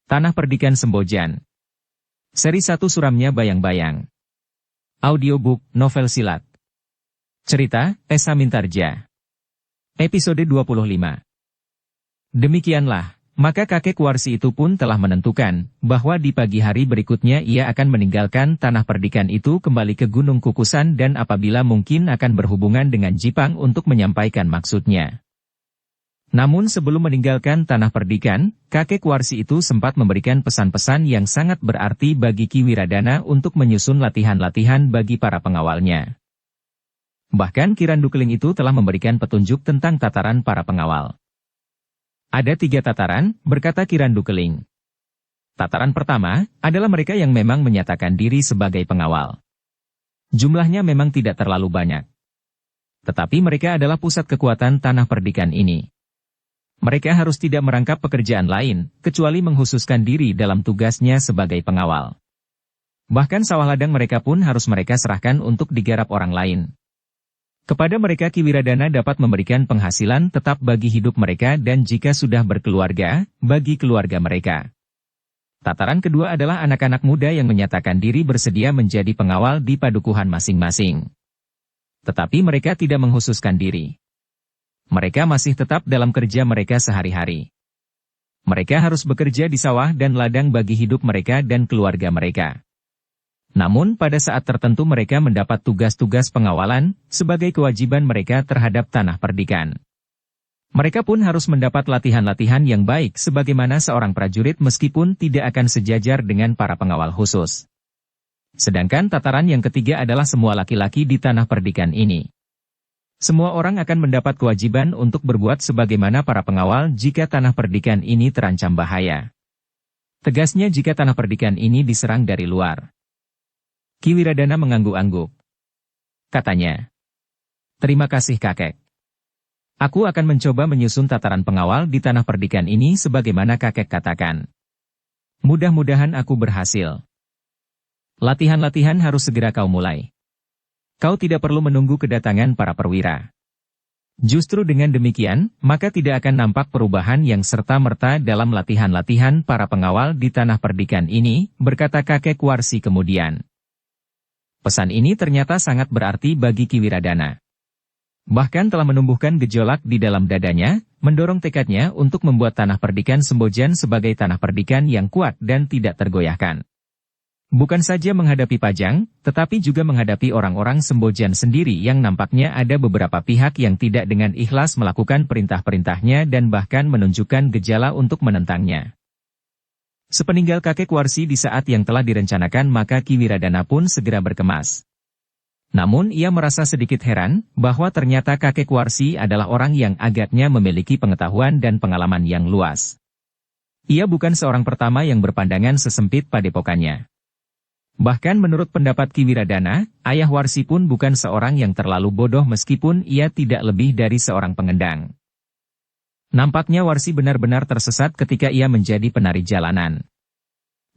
Tanah Perdikan Sembojan. Seri 1 Suramnya Bayang-Bayang. Audiobook, novel silat. Cerita, Esa Mintarja. Episode 25. Demikianlah, maka kakek Warsi itu pun telah menentukan, bahwa di pagi hari berikutnya ia akan meninggalkan Tanah Perdikan itu kembali ke Gunung Kukusan dan apabila mungkin akan berhubungan dengan Jipang untuk menyampaikan maksudnya. Namun sebelum meninggalkan Tanah Perdikan, kakek Warsi itu sempat memberikan pesan-pesan yang sangat berarti bagi Ki Wiradana untuk menyusun latihan-latihan bagi para pengawalnya. Bahkan Ki Randukeling itu telah memberikan petunjuk tentang tataran para pengawal. Ada 3 tataran, berkata Ki Randukeling. Tataran pertama, adalah mereka yang memang menyatakan diri sebagai pengawal. Jumlahnya memang tidak terlalu banyak. Tetapi mereka adalah pusat kekuatan Tanah Perdikan ini. Mereka harus tidak merangkap pekerjaan lain, kecuali menghususkan diri dalam tugasnya sebagai pengawal. Bahkan sawah ladang mereka pun harus mereka serahkan untuk digarap orang lain. Kepada mereka Ki Wiradana dapat memberikan penghasilan tetap bagi hidup mereka dan jika sudah berkeluarga, bagi keluarga mereka. Tataran kedua adalah anak-anak muda yang menyatakan diri bersedia menjadi pengawal di padukuhan masing-masing. Tetapi mereka tidak menghususkan diri. Mereka masih tetap dalam kerja mereka sehari-hari. Mereka harus bekerja di sawah dan ladang bagi hidup mereka dan keluarga mereka. Namun pada saat tertentu mereka mendapat tugas-tugas pengawalan, sebagai kewajiban mereka terhadap Tanah Perdikan. Mereka pun harus mendapat latihan-latihan yang baik sebagaimana seorang prajurit meskipun tidak akan sejajar dengan para pengawal khusus. Sedangkan tataran yang ketiga adalah semua laki-laki di Tanah Perdikan ini. Semua orang akan mendapat kewajiban untuk berbuat sebagaimana para pengawal jika Tanah Perdikan ini terancam bahaya. Tegasnya jika Tanah Perdikan ini diserang dari luar. Ki Wiradana mengangguk-angguk. Katanya, "Terima kasih kakek. Aku akan mencoba menyusun tataran pengawal di Tanah Perdikan ini sebagaimana kakek katakan. Mudah-mudahan aku berhasil. Latihan-latihan harus segera kau mulai. Kau tidak perlu menunggu kedatangan para perwira. Justru dengan demikian, maka tidak akan nampak perubahan yang serta-merta dalam latihan-latihan para pengawal di Tanah Perdikan ini," berkata kakek Warsi kemudian. Pesan ini ternyata sangat berarti bagi Ki Wiradana. Bahkan telah menumbuhkan gejolak di dalam dadanya, mendorong tekadnya untuk membuat Tanah Perdikan Sembojan sebagai Tanah Perdikan yang kuat dan tidak tergoyahkan. Bukan saja menghadapi Pajang, tetapi juga menghadapi orang-orang Sembojan sendiri yang nampaknya ada beberapa pihak yang tidak dengan ikhlas melakukan perintah-perintahnya dan bahkan menunjukkan gejala untuk menentangnya. Sepeninggal kakek Warsi di saat yang telah direncanakan maka Ki Wiradana pun segera berkemas. Namun ia merasa sedikit heran bahwa ternyata kakek Warsi adalah orang yang agaknya memiliki pengetahuan dan pengalaman yang luas. Ia bukan seorang pertama yang berpandangan sesempit padepokannya. Bahkan menurut pendapat Ki Wiradana, ayah Warsi pun bukan seorang yang terlalu bodoh meskipun ia tidak lebih dari seorang pengendang. Nampaknya Warsi benar-benar tersesat ketika ia menjadi penari jalanan.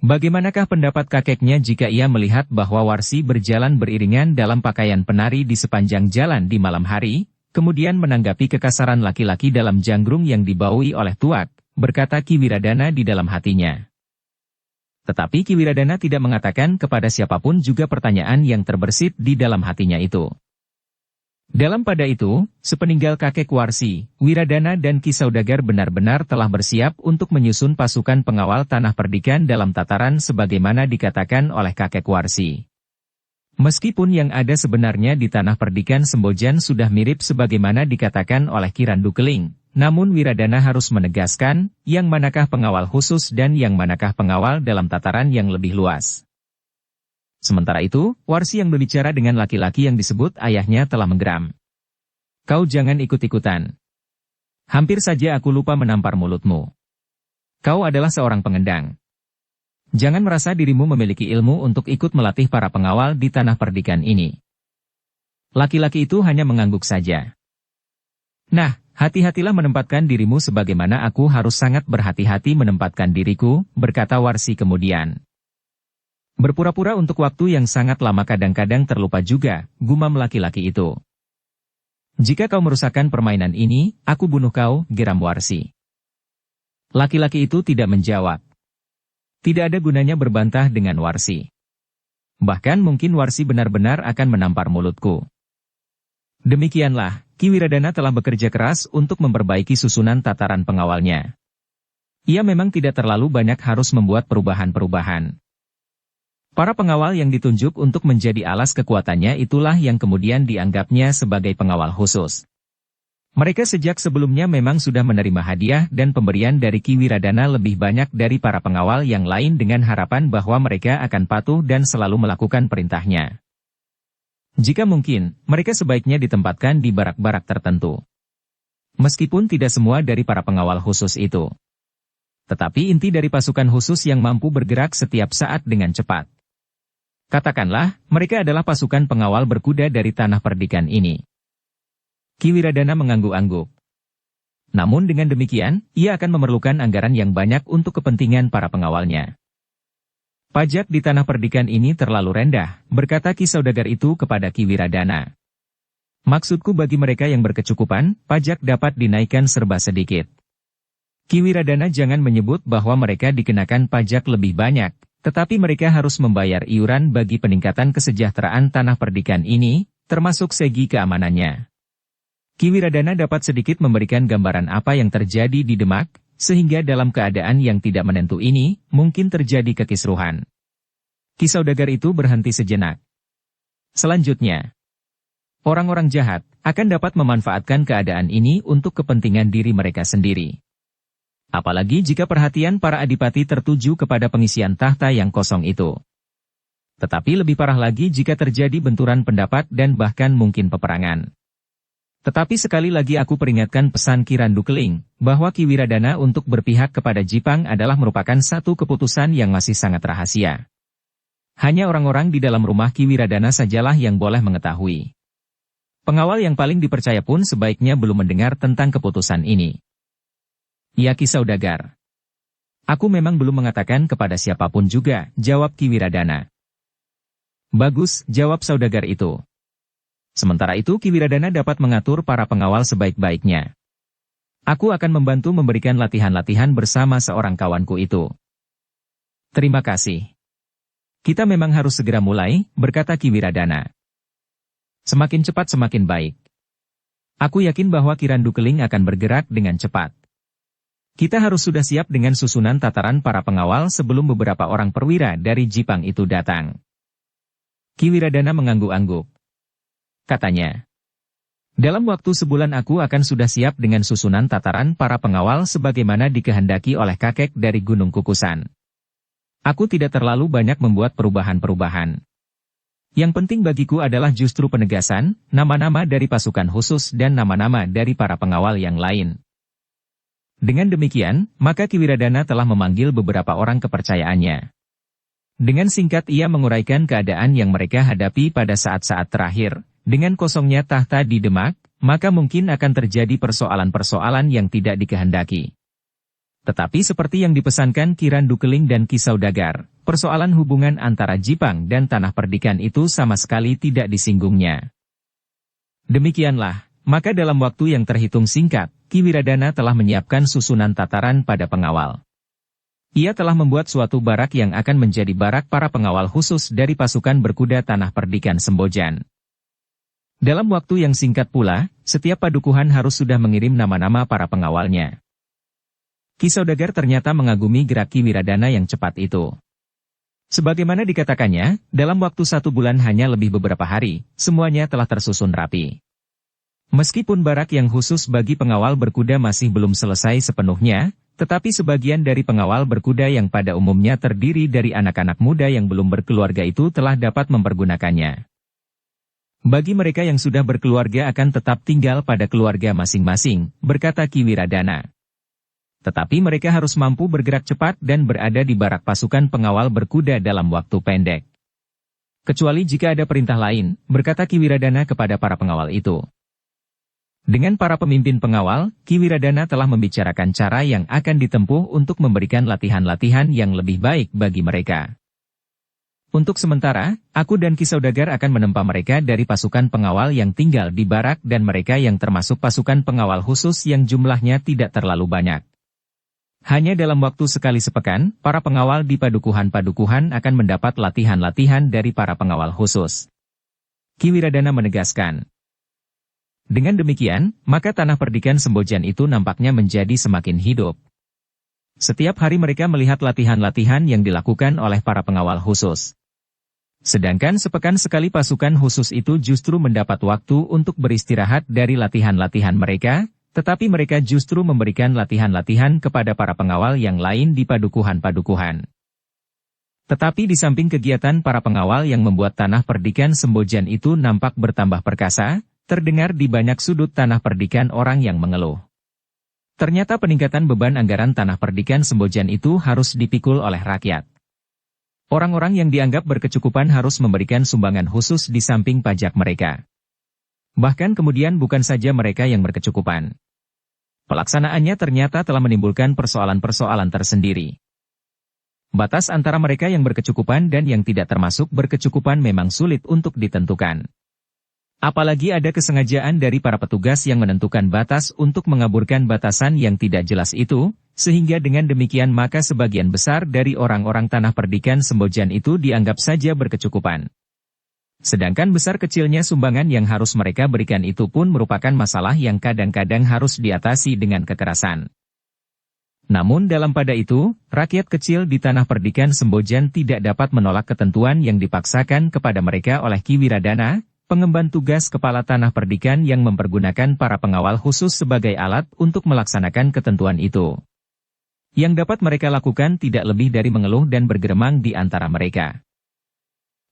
Bagaimanakah pendapat kakeknya jika ia melihat bahwa Warsi berjalan beriringan dalam pakaian penari di sepanjang jalan di malam hari, kemudian menanggapi kekasaran laki-laki dalam janggrung yang dibaui oleh tuak, berkata Ki Wiradana di dalam hatinya. Tetapi Ki Wiradana tidak mengatakan kepada siapapun juga pertanyaan yang terbersit di dalam hatinya itu. Dalam pada itu, sepeninggal kakek Warsi, Wiradana dan Ki Saudagar benar-benar telah bersiap untuk menyusun pasukan pengawal Tanah Perdikan dalam tataran sebagaimana dikatakan oleh kakek Warsi. Meskipun yang ada sebenarnya di Tanah Perdikan Sembojan sudah mirip sebagaimana dikatakan oleh Ki Randukeling. Namun Wiradana harus menegaskan, yang manakah pengawal khusus dan yang manakah pengawal dalam tataran yang lebih luas. Sementara itu, Warsi yang berbicara dengan laki-laki yang disebut ayahnya telah menggeram. "Kau jangan ikut-ikutan. Hampir saja aku lupa menampar mulutmu. Kau adalah seorang pengendang. Jangan merasa dirimu memiliki ilmu untuk ikut melatih para pengawal di Tanah Perdikan ini." Laki-laki itu hanya mengangguk saja. "Nah, hati-hatilah menempatkan dirimu sebagaimana aku harus sangat berhati-hati menempatkan diriku," berkata Warsi kemudian. "Berpura-pura untuk waktu yang sangat lama kadang-kadang terlupa juga," gumam laki-laki itu. "Jika kau merusakkan permainan ini, aku bunuh kau," geram Warsi. Laki-laki itu tidak menjawab. Tidak ada gunanya berbantah dengan Warsi. Bahkan mungkin Warsi benar-benar akan menampar mulutku. Demikianlah, Ki Wiradana telah bekerja keras untuk memperbaiki susunan tataran pengawalnya. Ia memang tidak terlalu banyak harus membuat perubahan-perubahan. Para pengawal yang ditunjuk untuk menjadi alas kekuatannya itulah yang kemudian dianggapnya sebagai pengawal khusus. Mereka sejak sebelumnya memang sudah menerima hadiah dan pemberian dari Ki Wiradana lebih banyak dari para pengawal yang lain dengan harapan bahwa mereka akan patuh dan selalu melakukan perintahnya. Jika mungkin, mereka sebaiknya ditempatkan di barak-barak tertentu. Meskipun tidak semua dari para pengawal khusus itu. Tetapi inti dari pasukan khusus yang mampu bergerak setiap saat dengan cepat. Katakanlah, mereka adalah pasukan pengawal berkuda dari tanah perdikan ini. Ki Wiradana mengangguk-angguk. Namun dengan demikian, ia akan memerlukan anggaran yang banyak untuk kepentingan para pengawalnya. Pajak di tanah perdikan ini terlalu rendah, berkata Ki Saudagar itu kepada Ki Wiradana. Maksudku bagi mereka yang berkecukupan, pajak dapat dinaikkan serba sedikit. Ki Wiradana jangan menyebut bahwa mereka dikenakan pajak lebih banyak, tetapi mereka harus membayar iuran bagi peningkatan kesejahteraan tanah perdikan ini, termasuk segi keamanannya. Ki Wiradana dapat sedikit memberikan gambaran apa yang terjadi di Demak, sehingga dalam keadaan yang tidak menentu ini, mungkin terjadi kekisruhan. Ki Saudagar itu berhenti sejenak. Selanjutnya, orang-orang jahat akan dapat memanfaatkan keadaan ini untuk kepentingan diri mereka sendiri. Apalagi jika perhatian para adipati tertuju kepada pengisian tahta yang kosong itu. Tetapi lebih parah lagi jika terjadi benturan pendapat dan bahkan mungkin peperangan. Tetapi sekali lagi aku peringatkan pesan Ki Randu Keling, bahwa Ki Wiradana untuk berpihak kepada Jipang adalah merupakan satu keputusan yang masih sangat rahasia. Hanya orang-orang di dalam rumah Ki Wiradana sajalah yang boleh mengetahui. Pengawal yang paling dipercaya pun sebaiknya belum mendengar tentang keputusan ini. Ya Ki Saudagar. Aku memang belum mengatakan kepada siapapun juga, jawab Ki Wiradana. Bagus, jawab Saudagar itu. Sementara itu Ki Wiradana dapat mengatur para pengawal sebaik-baiknya. Aku akan membantu memberikan latihan-latihan bersama seorang kawanku itu. Terima kasih. Kita memang harus segera mulai, berkata Ki Wiradana. Semakin cepat semakin baik. Aku yakin bahwa Ki Randu Keling akan bergerak dengan cepat. Kita harus sudah siap dengan susunan tataran para pengawal sebelum beberapa orang perwira dari Jipang itu datang. Ki Wiradana mengangguk-angguk. Katanya, dalam waktu sebulan aku akan sudah siap dengan susunan tataran para pengawal sebagaimana dikehendaki oleh kakek dari Gunung Kukusan. Aku tidak terlalu banyak membuat perubahan-perubahan. Yang penting bagiku adalah justru penegasan, nama-nama dari pasukan khusus dan nama-nama dari para pengawal yang lain. Dengan demikian, maka Ki Wiradana telah memanggil beberapa orang kepercayaannya. Dengan singkat ia menguraikan keadaan yang mereka hadapi pada saat-saat terakhir. Dengan kosongnya tahta di Demak, maka mungkin akan terjadi persoalan-persoalan yang tidak dikehendaki. Tetapi seperti yang dipesankan Ki Randu Keling dan Ki Saudagar, persoalan hubungan antara Jipang dan tanah perdikan itu sama sekali tidak disinggungnya. Demikianlah, maka dalam waktu yang terhitung singkat, Ki Wiradana telah menyiapkan susunan tataran pada pengawal. Ia telah membuat suatu barak yang akan menjadi barak para pengawal khusus dari pasukan berkuda tanah perdikan Sembojan. Dalam waktu yang singkat pula, setiap padukuhan harus sudah mengirim nama-nama para pengawalnya. Ki Saudagar ternyata mengagumi gerak Ki Wiradana yang cepat itu. Sebagaimana dikatakannya, dalam waktu 1 bulan hanya lebih beberapa hari, semuanya telah tersusun rapi. Meskipun barak yang khusus bagi pengawal berkuda masih belum selesai sepenuhnya, tetapi sebagian dari pengawal berkuda yang pada umumnya terdiri dari anak-anak muda yang belum berkeluarga itu telah dapat mempergunakannya. Bagi mereka yang sudah berkeluarga akan tetap tinggal pada keluarga masing-masing, berkata Ki Wiradana. Tetapi mereka harus mampu bergerak cepat dan berada di barak pasukan pengawal berkuda dalam waktu pendek. Kecuali jika ada perintah lain, berkata Ki Wiradana kepada para pengawal itu. Dengan para pemimpin pengawal, Ki Wiradana telah membicarakan cara yang akan ditempuh untuk memberikan latihan-latihan yang lebih baik bagi mereka. Untuk sementara, aku dan Ki Saudagar akan menempa mereka dari pasukan pengawal yang tinggal di barak dan mereka yang termasuk pasukan pengawal khusus yang jumlahnya tidak terlalu banyak. Hanya dalam waktu sekali sepekan, para pengawal di padukuhan-padukuhan akan mendapat latihan-latihan dari para pengawal khusus. Ki Wiradana menegaskan. Dengan demikian, maka tanah perdikan Sembojan itu nampaknya menjadi semakin hidup. Setiap hari mereka melihat latihan-latihan yang dilakukan oleh para pengawal khusus. Sedangkan sepekan sekali pasukan khusus itu justru mendapat waktu untuk beristirahat dari latihan-latihan mereka, tetapi mereka justru memberikan latihan-latihan kepada para pengawal yang lain di padukuhan-padukuhan. Tetapi di samping kegiatan para pengawal yang membuat tanah perdikan Sembojan itu nampak bertambah perkasa, terdengar di banyak sudut tanah perdikan orang yang mengeluh. Ternyata peningkatan beban anggaran tanah perdikan Sembojan itu harus dipikul oleh rakyat. Orang-orang yang dianggap berkecukupan harus memberikan sumbangan khusus di samping pajak mereka. Bahkan kemudian bukan saja mereka yang berkecukupan. Pelaksanaannya ternyata telah menimbulkan persoalan-persoalan tersendiri. Batas antara mereka yang berkecukupan dan yang tidak termasuk berkecukupan memang sulit untuk ditentukan. Apalagi ada kesengajaan dari para petugas yang menentukan batas untuk mengaburkan batasan yang tidak jelas itu, sehingga dengan demikian maka sebagian besar dari orang-orang tanah perdikan Sembojan itu dianggap saja berkecukupan. Sedangkan besar kecilnya sumbangan yang harus mereka berikan itu pun merupakan masalah yang kadang-kadang harus diatasi dengan kekerasan. Namun dalam pada itu, rakyat kecil di tanah perdikan Sembojan tidak dapat menolak ketentuan yang dipaksakan kepada mereka oleh Ki Wiradana, pengemban tugas kepala tanah perdikan yang mempergunakan para pengawal khusus sebagai alat untuk melaksanakan ketentuan itu. Yang dapat mereka lakukan tidak lebih dari mengeluh dan bergeremang di antara mereka.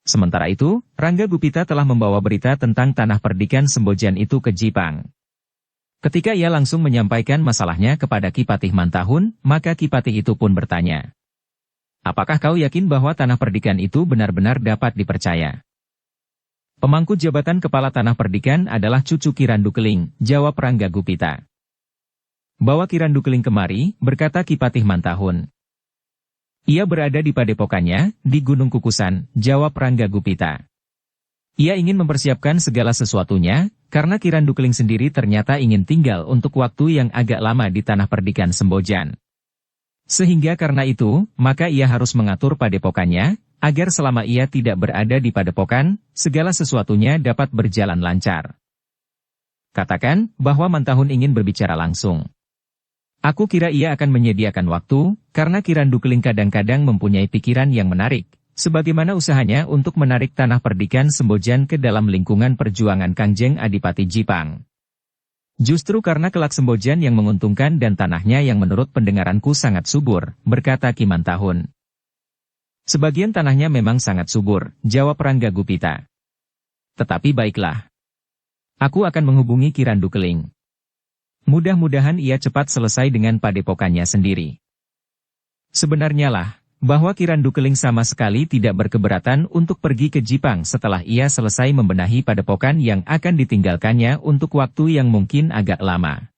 Sementara itu, Rangga Gupita telah membawa berita tentang tanah perdikan Sembojan itu ke Jipang. Ketika ia langsung menyampaikan masalahnya kepada Ki Patih Mantahun, maka Ki Patih itu pun bertanya. Apakah kau yakin bahwa tanah perdikan itu benar-benar dapat dipercaya? Pemangku jabatan kepala tanah perdikan adalah cucu Ki Randu Keling, jawab Rangga Gupita. Bawa Ki Randu Keling kemari, berkata Ki Patih Mantahun. Ia berada di padepokannya, di Gunung Kukusan, jawab Rangga Gupita. Ia ingin mempersiapkan segala sesuatunya, karena Ki Randu Keling sendiri ternyata ingin tinggal untuk waktu yang agak lama di tanah perdikan Sembojan. Sehingga karena itu, maka ia harus mengatur padepokannya, agar selama ia tidak berada di padepokan, segala sesuatunya dapat berjalan lancar. Katakan, bahwa Mantahun ingin berbicara langsung. Aku kira ia akan menyediakan waktu, karena Ki Randu Keling kadang-kadang mempunyai pikiran yang menarik, sebagaimana usahanya untuk menarik tanah perdikan Sembojan ke dalam lingkungan perjuangan Kangjeng Adipati Jipang. Justru karena kelak Sembojan yang menguntungkan dan tanahnya yang menurut pendengaranku sangat subur, berkata Ki Mantahun. Sebagian tanahnya memang sangat subur, jawab Rangga Gupita. Tetapi baiklah. Aku akan menghubungi Ki Randu Keling. Mudah-mudahan ia cepat selesai dengan padepokannya sendiri. Sebenarnya lah, bahwa Ki Randu Keling sama sekali tidak berkeberatan untuk pergi ke Jipang setelah ia selesai membenahi padepokan yang akan ditinggalkannya untuk waktu yang mungkin agak lama.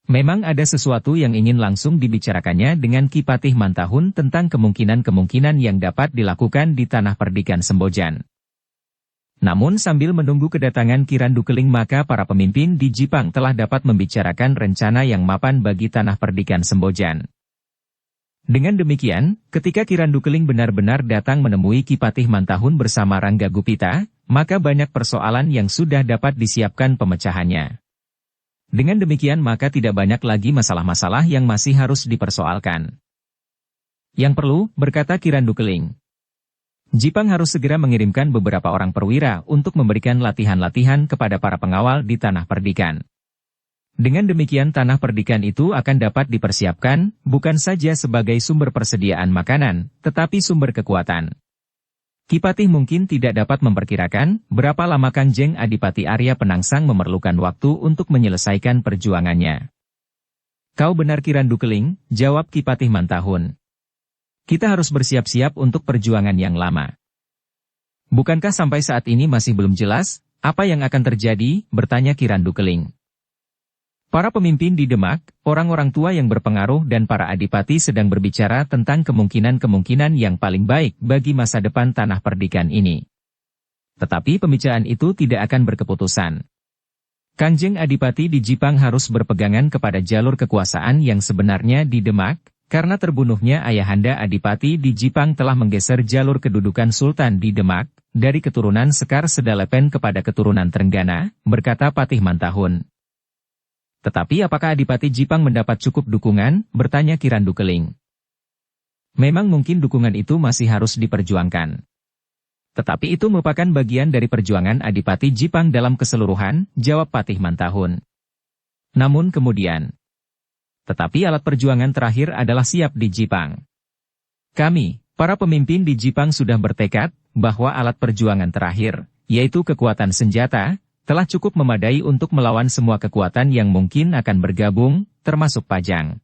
Memang ada sesuatu yang ingin langsung dibicarakannya dengan Ki Patih Mantahun tentang kemungkinan-kemungkinan yang dapat dilakukan di tanah perdikan Sembojan. Namun sambil menunggu kedatangan Ki Randu Keling maka para pemimpin di Jipang telah dapat membicarakan rencana yang mapan bagi tanah perdikan Sembojan. Dengan demikian, ketika Ki Randu Keling benar-benar datang menemui Ki Patih Mantahun bersama Rangga Gupita, maka banyak persoalan yang sudah dapat disiapkan pemecahannya. Dengan demikian maka tidak banyak lagi masalah-masalah yang masih harus dipersoalkan. Yang perlu, berkata Ki Randu Keling. Jipang harus segera mengirimkan beberapa orang perwira untuk memberikan latihan-latihan kepada para pengawal di tanah perdikan. Dengan demikian tanah perdikan itu akan dapat dipersiapkan, bukan saja sebagai sumber persediaan makanan, tetapi sumber kekuatan. Ki Patih mungkin tidak dapat memperkirakan berapa lama Kangjeng Adipati Arya Penangsang memerlukan waktu untuk menyelesaikan perjuangannya. Kau benar Ki Randu Keling, jawab Ki Patih Mantahun. Kita harus bersiap-siap untuk perjuangan yang lama. Bukankah sampai saat ini masih belum jelas, apa yang akan terjadi, bertanya Ki Randu Keling. Para pemimpin di Demak, orang-orang tua yang berpengaruh dan para adipati sedang berbicara tentang kemungkinan-kemungkinan yang paling baik bagi masa depan tanah perdikan ini. Tetapi pembicaraan itu tidak akan berkeputusan. Kanjeng Adipati di Jipang harus berpegangan kepada jalur kekuasaan yang sebenarnya di Demak, karena terbunuhnya ayahanda Adipati di Jipang telah menggeser jalur kedudukan Sultan di Demak, dari keturunan Sekar Sedalepen kepada keturunan Trenggana, berkata Patih Mantahun. Tetapi apakah Adipati Jipang mendapat cukup dukungan, bertanya Kirandu Keling. Memang mungkin dukungan itu masih harus diperjuangkan. Tetapi itu merupakan bagian dari perjuangan Adipati Jipang dalam keseluruhan, jawab Patih Mantahun. Namun kemudian, tetapi alat perjuangan terakhir adalah siap di Jipang. Kami, para pemimpin di Jipang sudah bertekad, bahwa alat perjuangan terakhir, yaitu kekuatan senjata, telah cukup memadai untuk melawan semua kekuatan yang mungkin akan bergabung, termasuk Pajang.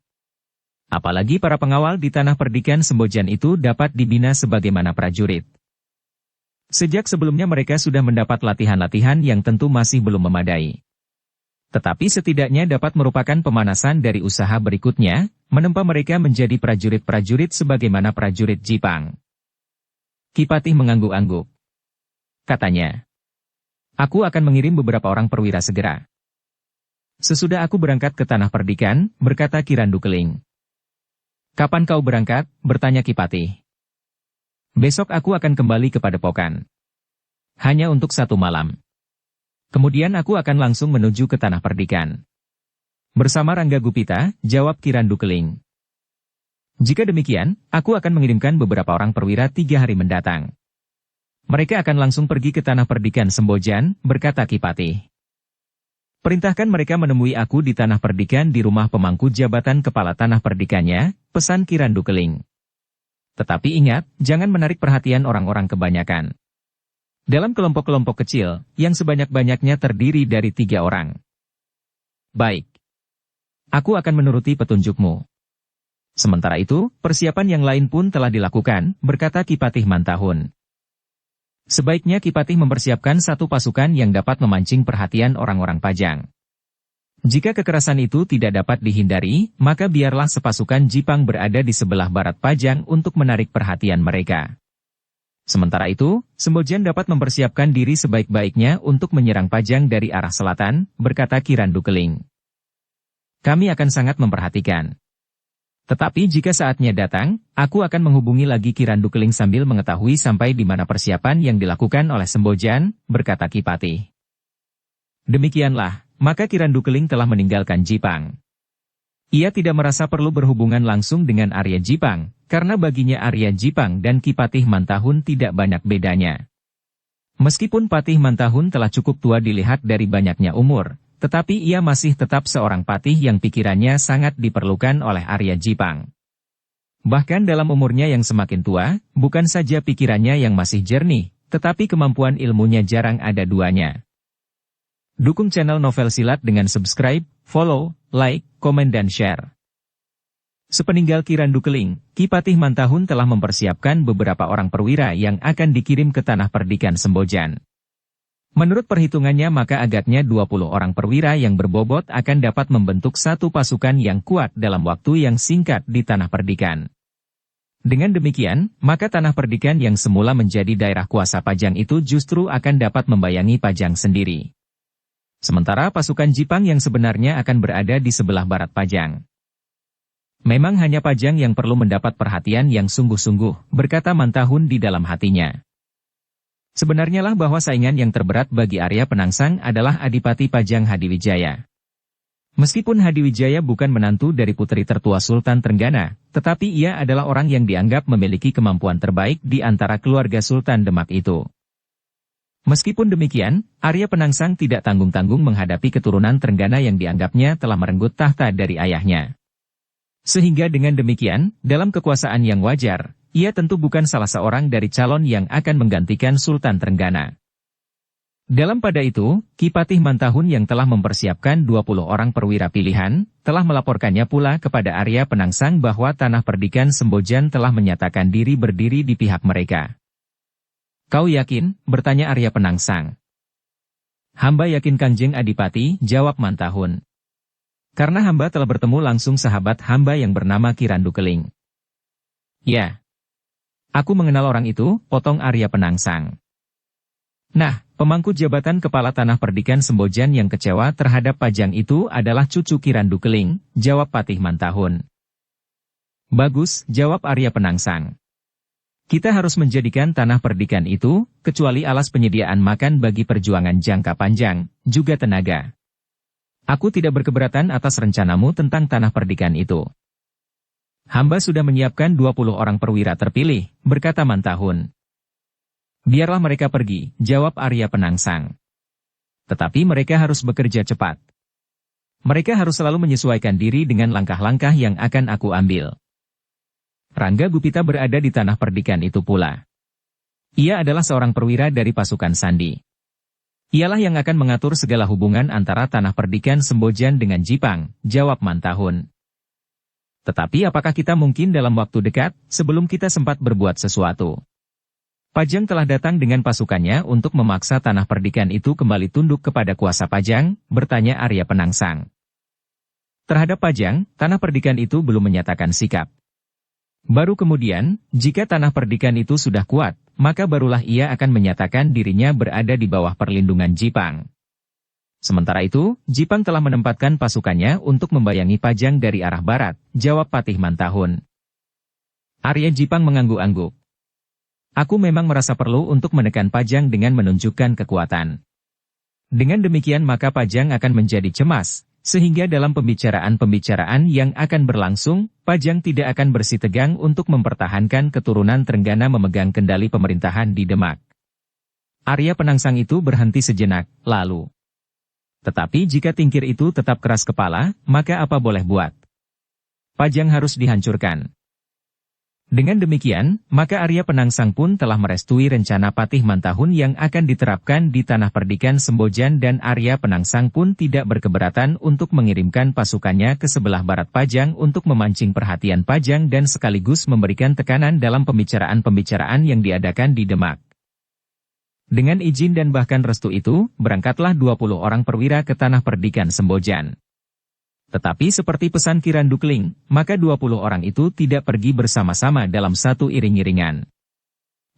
Apalagi para pengawal di tanah perdikan Sembojan itu dapat dibina sebagaimana prajurit. Sejak sebelumnya mereka sudah mendapat latihan-latihan yang tentu masih belum memadai. Tetapi setidaknya dapat merupakan pemanasan dari usaha berikutnya, menempa mereka menjadi prajurit-prajurit sebagaimana prajurit Jipang. Ki Patih mengangguk-angguk. Katanya, aku akan mengirim beberapa orang perwira segera. Sesudah aku berangkat ke tanah perdikan, berkata Kirandu Keling. Kapan kau berangkat? Bertanya Ki Patih. Besok aku akan kembali ke Padepokan. Hanya untuk 1 malam. Kemudian aku akan langsung menuju ke tanah perdikan. Bersama Rangga Gupita, jawab Kirandu Keling. Jika demikian, aku akan mengirimkan beberapa orang perwira 3 hari mendatang. Mereka akan langsung pergi ke tanah perdikan Sembojan, berkata Ki Patih. Perintahkan mereka menemui aku di tanah perdikan di rumah pemangku jabatan kepala tanah perdikannya, pesan Kirandu Keling. Tetapi ingat, jangan menarik perhatian orang-orang kebanyakan. Dalam kelompok-kelompok kecil, yang sebanyak-banyaknya terdiri dari 3 orang. Baik. Aku akan menuruti petunjukmu. Sementara itu, persiapan yang lain pun telah dilakukan, berkata Ki Patih Mantahun. Sebaiknya Ki Patih mempersiapkan 1 pasukan yang dapat memancing perhatian orang-orang Pajang. Jika kekerasan itu tidak dapat dihindari, maka biarlah sepasukan Jipang berada di sebelah barat Pajang untuk menarik perhatian mereka. Sementara itu, Sembojan dapat mempersiapkan diri sebaik-baiknya untuk menyerang Pajang dari arah selatan, berkata Kirandu Keling. Kami akan sangat memperhatikan. Tetapi jika saatnya datang, aku akan menghubungi lagi Kirandu Keling sambil mengetahui sampai di mana persiapan yang dilakukan oleh Sembojan, berkata Ki Patih. Demikianlah. Maka Kirandu Keling telah meninggalkan Jipang. Ia tidak merasa perlu berhubungan langsung dengan Arya Jipang, karena baginya Arya Jipang dan Ki Patih Mantahun tidak banyak bedanya. Meskipun Patih Mantahun telah cukup tua dilihat dari banyaknya umur, tetapi ia masih tetap seorang patih yang pikirannya sangat diperlukan oleh Arya Jipang. Bahkan dalam umurnya yang semakin tua, bukan saja pikirannya yang masih jernih, tetapi kemampuan ilmunya jarang ada duanya. Dukung channel Novel Silat dengan subscribe, follow, like, komen dan share. Sepeninggal Kirandu Keling, Ki Patih Mantahun telah mempersiapkan beberapa orang perwira yang akan dikirim ke tanah perdikan Sembojan. Menurut perhitungannya maka agaknya 20 orang perwira yang berbobot akan dapat membentuk 1 pasukan yang kuat dalam waktu yang singkat di tanah perdikan. Dengan demikian, maka tanah perdikan yang semula menjadi daerah kuasa Pajang itu justru akan dapat membayangi Pajang sendiri. Sementara pasukan Jipang yang sebenarnya akan berada di sebelah barat Pajang. Memang hanya Pajang yang perlu mendapat perhatian yang sungguh-sungguh, berkata Mantahun di dalam hatinya. Sebenarnya lah bahwa saingan yang terberat bagi Arya Penangsang adalah Adipati Pajang Hadiwijaya. Meskipun Hadiwijaya bukan menantu dari putri tertua Sultan Trenggana, tetapi ia adalah orang yang dianggap memiliki kemampuan terbaik di antara keluarga Sultan Demak itu. Meskipun demikian, Arya Penangsang tidak tanggung-tanggung menghadapi keturunan Trenggana yang dianggapnya telah merenggut tahta dari ayahnya. Sehingga dengan demikian, dalam kekuasaan yang wajar, ia tentu bukan salah seorang dari calon yang akan menggantikan Sultan Trenggana. Dalam pada itu, Ki Patih Mantahun yang telah mempersiapkan 20 orang perwira pilihan, telah melaporkannya pula kepada Arya Penangsang bahwa tanah perdikan Sembojan telah menyatakan diri berdiri di pihak mereka. Kau yakin? Bertanya Arya Penangsang. Hamba yakin Kanjeng Adipati, jawab Mantahun. Karena hamba telah bertemu langsung sahabat hamba yang bernama Kirandu Keling. Ya. Aku mengenal orang itu, potong Arya Penangsang. Nah, pemangku jabatan kepala tanah perdikan Sembojan yang kecewa terhadap Pajang itu adalah cucu Kirandu Keling, jawab Patih Mantahun. Bagus, jawab Arya Penangsang. Kita harus menjadikan tanah perdikan itu, kecuali alas penyediaan makan bagi perjuangan jangka panjang, juga tenaga. Aku tidak berkeberatan atas rencanamu tentang tanah perdikan itu. Hamba sudah menyiapkan 20 orang perwira terpilih, berkata Mantahun. Biarlah mereka pergi, jawab Arya Penangsang. Tetapi mereka harus bekerja cepat. Mereka harus selalu menyesuaikan diri dengan langkah-langkah yang akan aku ambil. Rangga Gupita berada di tanah perdikan itu pula. Ia adalah seorang perwira dari pasukan Sandi. Ialah yang akan mengatur segala hubungan antara tanah perdikan Sembojan dengan Jipang, jawab Mantahun. Tetapi apakah kita mungkin dalam waktu dekat, sebelum kita sempat berbuat sesuatu? Pajang telah datang dengan pasukannya untuk memaksa tanah perdikan itu kembali tunduk kepada kuasa Pajang, bertanya Arya Penangsang. Terhadap Pajang, tanah perdikan itu belum menyatakan sikap. Baru kemudian, jika tanah perdikan itu sudah kuat, maka barulah ia akan menyatakan dirinya berada di bawah perlindungan Jipang. Sementara itu, Jipang telah menempatkan pasukannya untuk membayangi Pajang dari arah barat, jawab Patih Mantahun. Arya Jipang mengangguk-angguk. Aku memang merasa perlu untuk menekan Pajang dengan menunjukkan kekuatan. Dengan demikian maka Pajang akan menjadi cemas, sehingga dalam pembicaraan-pembicaraan yang akan berlangsung, Pajang tidak akan bersitegang untuk mempertahankan keturunan Trenggana memegang kendali pemerintahan di Demak. Arya Penangsang itu berhenti sejenak, lalu. Tetapi jika Tingkir itu tetap keras kepala, maka apa boleh buat? Pajang harus dihancurkan. Dengan demikian, maka Arya Penangsang pun telah merestui rencana Patih Mantahun yang akan diterapkan di tanah perdikan Sembojan dan Arya Penangsang pun tidak berkeberatan untuk mengirimkan pasukannya ke sebelah barat Pajang untuk memancing perhatian Pajang dan sekaligus memberikan tekanan dalam pembicaraan-pembicaraan yang diadakan di Demak. Dengan izin dan bahkan restu itu, berangkatlah 20 orang perwira ke tanah perdikan Sembojan. Tetapi seperti pesan Kirandu Keling, maka 20 orang itu tidak pergi bersama-sama dalam satu iring-iringan.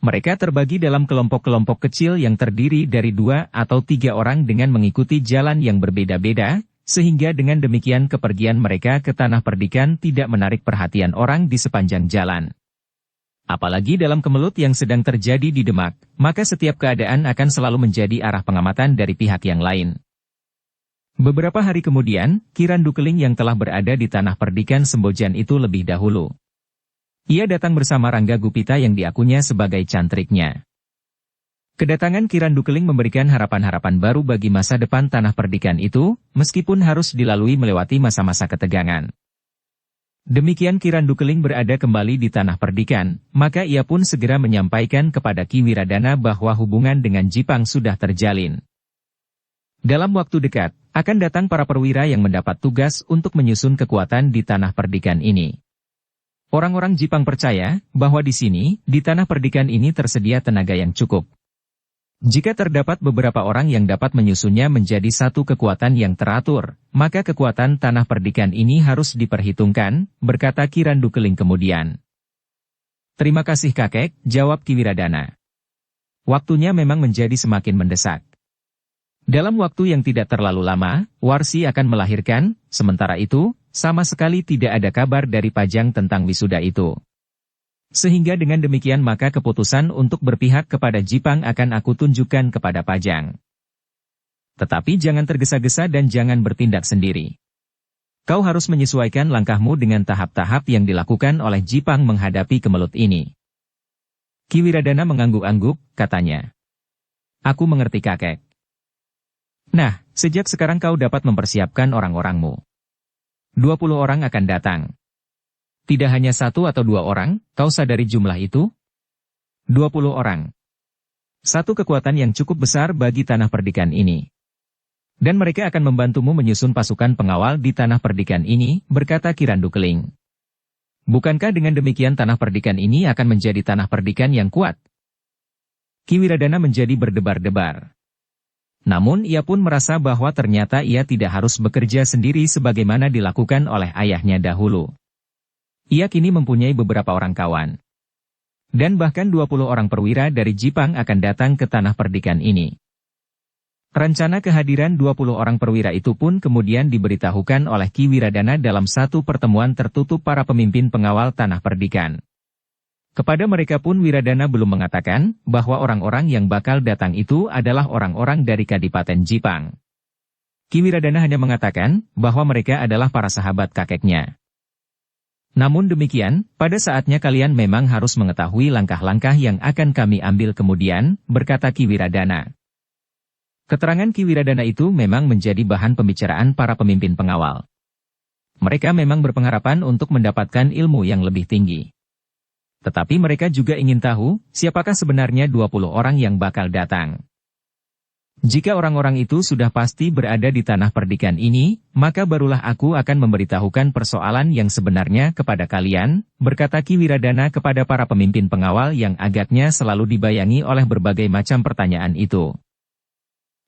Mereka terbagi dalam kelompok-kelompok kecil yang terdiri dari 2 atau 3 orang dengan mengikuti jalan yang berbeda-beda, sehingga dengan demikian kepergian mereka ke tanah perdikan tidak menarik perhatian orang di sepanjang jalan. Apalagi dalam kemelut yang sedang terjadi di Demak, maka setiap keadaan akan selalu menjadi arah pengamatan dari pihak yang lain. Beberapa hari kemudian, Kirandu Keling yang telah berada di tanah perdikan Sembojan itu lebih dahulu. Ia datang bersama Rangga Gupita yang diakunya sebagai cantriknya. Kedatangan Kirandu Keling memberikan harapan-harapan baru bagi masa depan tanah perdikan itu, meskipun harus dilalui melewati masa-masa ketegangan. Demikian Kirandu Keling berada kembali di tanah perdikan, maka ia pun segera menyampaikan kepada Ki Wiradana bahwa hubungan dengan Jipang sudah terjalin. Dalam waktu dekat, akan datang para perwira yang mendapat tugas untuk menyusun kekuatan di tanah perdikan ini. Orang-orang Jipang percaya bahwa di sini, di tanah perdikan ini tersedia tenaga yang cukup. Jika terdapat beberapa orang yang dapat menyusunnya menjadi satu kekuatan yang teratur, maka kekuatan tanah perdikan ini harus diperhitungkan, berkata Kirandu Keling kemudian. Terima kasih kakek, jawab Ki Wiradana. Waktunya memang menjadi semakin mendesak. Dalam waktu yang tidak terlalu lama, Warsi akan melahirkan, sementara itu, sama sekali tidak ada kabar dari Pajang tentang wisuda itu. Sehingga dengan demikian maka keputusan untuk berpihak kepada Jipang akan aku tunjukkan kepada Pajang. Tetapi jangan tergesa-gesa dan jangan bertindak sendiri. Kau harus menyesuaikan langkahmu dengan tahap-tahap yang dilakukan oleh Jipang menghadapi kemelut ini. Ki Wiradana mengangguk-angguk, katanya. Aku mengerti kakek. Nah, sejak sekarang kau dapat mempersiapkan orang-orangmu. 20 orang akan datang. Tidak hanya 1 atau 2 orang, kau sadari jumlah itu? 20 orang. Satu kekuatan yang cukup besar bagi tanah perdikan ini. Dan mereka akan membantumu menyusun pasukan pengawal di tanah perdikan ini, berkata Kirandu Keling. Bukankah dengan demikian tanah perdikan ini akan menjadi tanah perdikan yang kuat? Ki Wiradana menjadi berdebar-debar. Namun ia pun merasa bahwa ternyata ia tidak harus bekerja sendiri sebagaimana dilakukan oleh ayahnya dahulu. Ia kini mempunyai beberapa orang kawan. Dan bahkan 20 orang perwira dari Jipang akan datang ke tanah perdikan ini. Rencana kehadiran 20 orang perwira itu pun kemudian diberitahukan oleh Ki Wiradana dalam satu pertemuan tertutup para pemimpin pengawal tanah perdikan. Kepada mereka pun Wiradana belum mengatakan bahwa orang-orang yang bakal datang itu adalah orang-orang dari Kadipaten Jipang. Ki Wiradana hanya mengatakan bahwa mereka adalah para sahabat kakeknya. Namun demikian, pada saatnya kalian memang harus mengetahui langkah-langkah yang akan kami ambil kemudian, berkata Ki Wiradana. Keterangan Ki Wiradana itu memang menjadi bahan pembicaraan para pemimpin pengawal. Mereka memang berpengharapan untuk mendapatkan ilmu yang lebih tinggi. Tetapi mereka juga ingin tahu, siapakah sebenarnya 20 orang yang bakal datang. Jika orang-orang itu sudah pasti berada di tanah perdikan ini, maka barulah aku akan memberitahukan persoalan yang sebenarnya kepada kalian, berkata Ki Wiradana kepada para pemimpin pengawal yang agaknya selalu dibayangi oleh berbagai macam pertanyaan itu.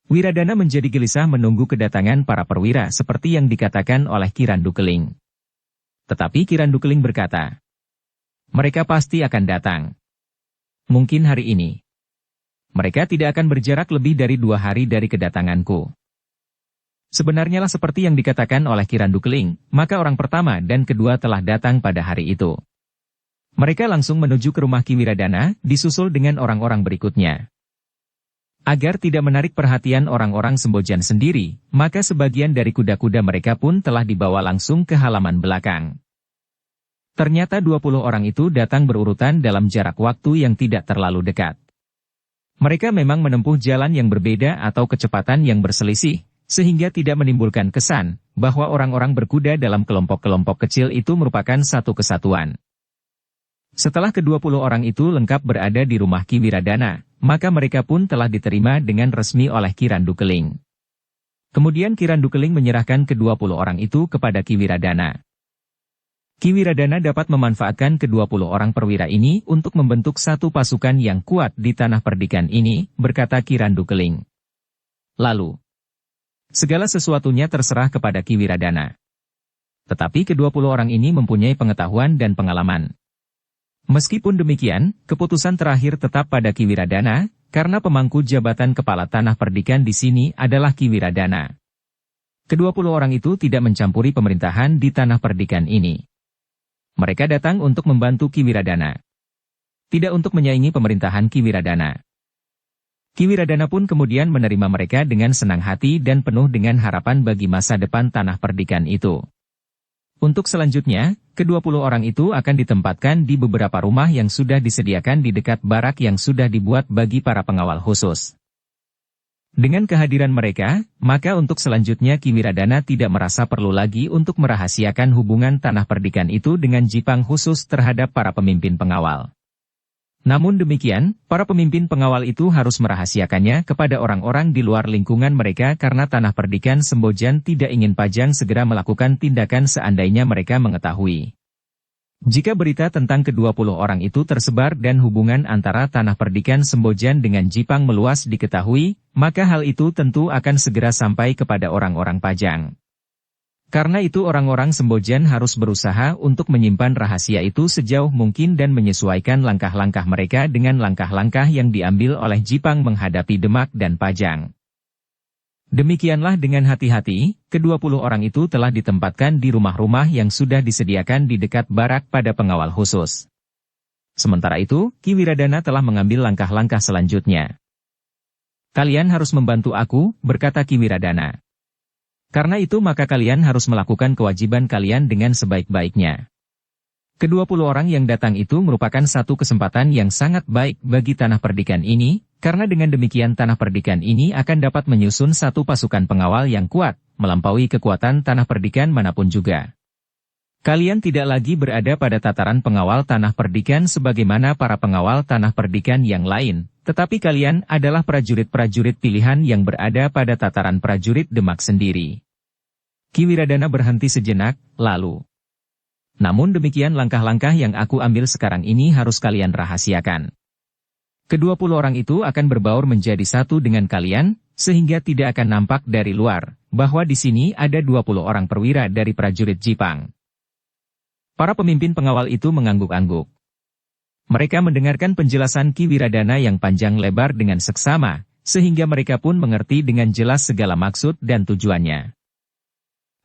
Wiradana menjadi gelisah menunggu kedatangan para perwira seperti yang dikatakan oleh Ki Randukeling. Tetapi Ki Randukeling berkata, mereka pasti akan datang. Mungkin hari ini. Mereka tidak akan berjarak lebih dari 2 hari dari kedatanganku. Sebenarnya lah seperti yang dikatakan oleh Ki Randukeling, maka orang pertama dan kedua telah datang pada hari itu. Mereka langsung menuju ke rumah Ki Wiradana, disusul dengan orang-orang berikutnya. Agar tidak menarik perhatian orang-orang Sembojan sendiri, maka sebagian dari kuda-kuda mereka pun telah dibawa langsung ke halaman belakang. Ternyata 20 orang itu datang berurutan dalam jarak waktu yang tidak terlalu dekat. Mereka memang menempuh jalan yang berbeda atau kecepatan yang berselisih, sehingga tidak menimbulkan kesan bahwa orang-orang berkuda dalam kelompok-kelompok kecil itu merupakan satu kesatuan. Setelah ke-20 orang itu lengkap berada di rumah Ki Wiradana, maka mereka pun telah diterima dengan resmi oleh Ki Randukeling. Kemudian Ki Randukeling menyerahkan ke-20 orang itu kepada Ki Wiradana. Ki Wiradana dapat memanfaatkan ke-20 orang perwira ini untuk membentuk satu pasukan yang kuat di tanah perdikan ini, berkata Ki Randukeling. Lalu, segala sesuatunya terserah kepada Ki Wiradana. Tetapi ke-20 orang ini mempunyai pengetahuan dan pengalaman. Meskipun demikian, keputusan terakhir tetap pada Ki Wiradana, karena pemangku jabatan kepala tanah perdikan di sini adalah Ki Wiradana. Ke-20 orang itu tidak mencampuri pemerintahan di tanah perdikan ini. Mereka datang untuk membantu Ki Wiradana. Tidak untuk menyaingi pemerintahan Ki Wiradana. Ki Wiradana pun kemudian menerima mereka dengan senang hati dan penuh dengan harapan bagi masa depan tanah perdikan itu. Untuk selanjutnya, ke-20 orang itu akan ditempatkan di beberapa rumah yang sudah disediakan di dekat barak yang sudah dibuat bagi para pengawal khusus. Dengan kehadiran mereka, maka untuk selanjutnya Ki Wiradana tidak merasa perlu lagi untuk merahasiakan hubungan tanah perdikan itu dengan Jipang khusus terhadap para pemimpin pengawal. Namun demikian, para pemimpin pengawal itu harus merahasiakannya kepada orang-orang di luar lingkungan mereka karena tanah perdikan Sembojan tidak ingin Pajang segera melakukan tindakan seandainya mereka mengetahui. Jika berita tentang ke-20 orang itu tersebar dan hubungan antara tanah perdikan Sembojan dengan Jipang meluas diketahui, maka hal itu tentu akan segera sampai kepada orang-orang Pajang. Karena itu orang-orang Sembojan harus berusaha untuk menyimpan rahasia itu sejauh mungkin dan menyesuaikan langkah-langkah mereka dengan langkah-langkah yang diambil oleh Jipang menghadapi Demak dan Pajang. Demikianlah dengan hati-hati, ke-20 orang itu telah ditempatkan di rumah-rumah yang sudah disediakan di dekat barak pada pengawal khusus. Sementara itu, Ki Wiradana telah mengambil langkah-langkah selanjutnya. Kalian harus membantu aku, berkata Ki Wiradana. Karena itu maka kalian harus melakukan kewajiban kalian dengan sebaik-baiknya. Ke-20 orang yang datang itu merupakan satu kesempatan yang sangat baik bagi tanah perdikan ini, karena dengan demikian tanah perdikan ini akan dapat menyusun satu pasukan pengawal yang kuat, melampaui kekuatan tanah perdikan manapun juga. Kalian tidak lagi berada pada tataran pengawal tanah perdikan sebagaimana para pengawal tanah perdikan yang lain, tetapi kalian adalah prajurit-prajurit pilihan yang berada pada tataran prajurit Demak sendiri. Ki Wiradana berhenti sejenak, lalu. Namun demikian langkah-langkah yang aku ambil sekarang ini harus kalian rahasiakan. Ke-20 orang itu akan berbaur menjadi satu dengan kalian, sehingga tidak akan nampak dari luar, bahwa di sini ada 20 orang perwira dari prajurit Jipang. Para pemimpin pengawal itu mengangguk-angguk. Mereka mendengarkan penjelasan Ki Wiradana yang panjang lebar dengan seksama, sehingga mereka pun mengerti dengan jelas segala maksud dan tujuannya.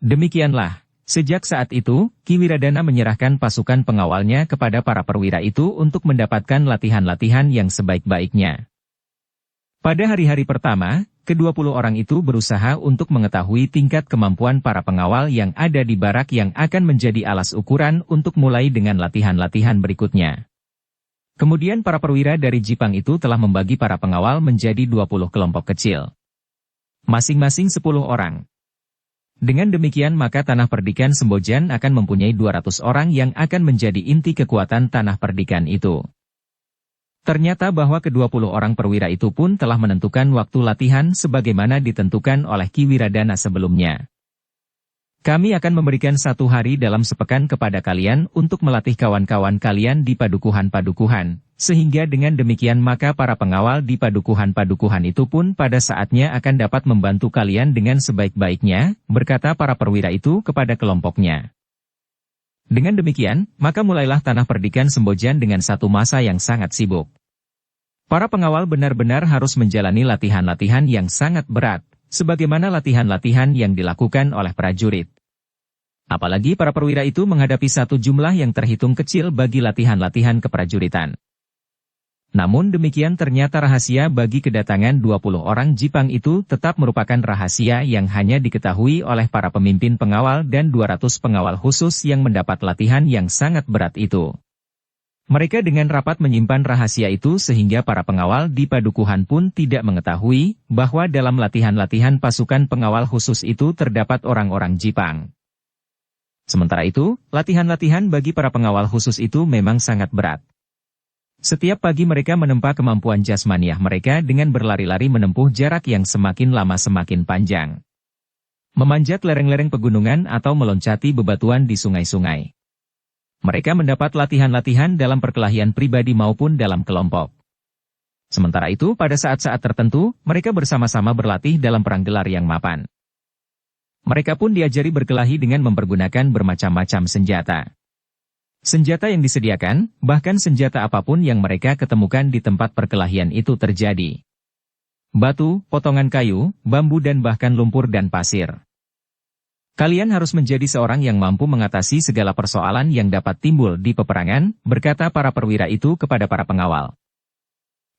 Demikianlah, sejak saat itu, Ki Wiradana menyerahkan pasukan pengawalnya kepada para perwira itu untuk mendapatkan latihan-latihan yang sebaik-baiknya. Pada hari-hari pertama, ke-20 orang itu berusaha untuk mengetahui tingkat kemampuan para pengawal yang ada di barak yang akan menjadi alas ukuran untuk mulai dengan latihan-latihan berikutnya. Kemudian para perwira dari Jipang itu telah membagi para pengawal menjadi 20 kelompok kecil. Masing-masing 10 orang. Dengan demikian maka Tanah Perdikan Sembojan akan mempunyai 200 orang yang akan menjadi inti kekuatan Tanah Perdikan itu. Ternyata bahwa ke-20 orang perwira itu pun telah menentukan waktu latihan sebagaimana ditentukan oleh Ki Wiradana sebelumnya. Kami akan memberikan 1 hari dalam sepekan kepada kalian untuk melatih kawan-kawan kalian di padukuhan-padukuhan, sehingga dengan demikian maka para pengawal di padukuhan-padukuhan itu pun pada saatnya akan dapat membantu kalian dengan sebaik-baiknya, berkata para perwira itu kepada kelompoknya. Dengan demikian, maka mulailah Tanah Perdikan Sembojan dengan satu masa yang sangat sibuk. Para pengawal benar-benar harus menjalani latihan-latihan yang sangat berat, sebagaimana latihan-latihan yang dilakukan oleh prajurit. Apalagi para perwira itu menghadapi satu jumlah yang terhitung kecil bagi latihan-latihan keprajuritan. Namun demikian ternyata rahasia bagi kedatangan 20 orang Jipang itu tetap merupakan rahasia yang hanya diketahui oleh para pemimpin pengawal dan 200 pengawal khusus yang mendapat latihan yang sangat berat itu. Mereka dengan rapat menyimpan rahasia itu sehingga para pengawal di padukuhan pun tidak mengetahui bahwa dalam latihan-latihan pasukan pengawal khusus itu terdapat orang-orang Jipang. Sementara itu, latihan-latihan bagi para pengawal khusus itu memang sangat berat. Setiap pagi mereka menempa kemampuan jasmaniah mereka dengan berlari-lari menempuh jarak yang semakin lama semakin panjang. Memanjat lereng-lereng pegunungan atau meloncati bebatuan di sungai-sungai. Mereka mendapat latihan-latihan dalam perkelahian pribadi maupun dalam kelompok. Sementara itu, pada saat-saat tertentu, mereka bersama-sama berlatih dalam perang gelar yang mapan. Mereka pun diajari berkelahi dengan mempergunakan bermacam-macam senjata. Senjata yang disediakan, bahkan senjata apapun yang mereka ketemukan di tempat perkelahian itu terjadi. Batu, potongan kayu, bambu dan bahkan lumpur dan pasir. Kalian harus menjadi seorang yang mampu mengatasi segala persoalan yang dapat timbul di peperangan, berkata para perwira itu kepada para pengawal.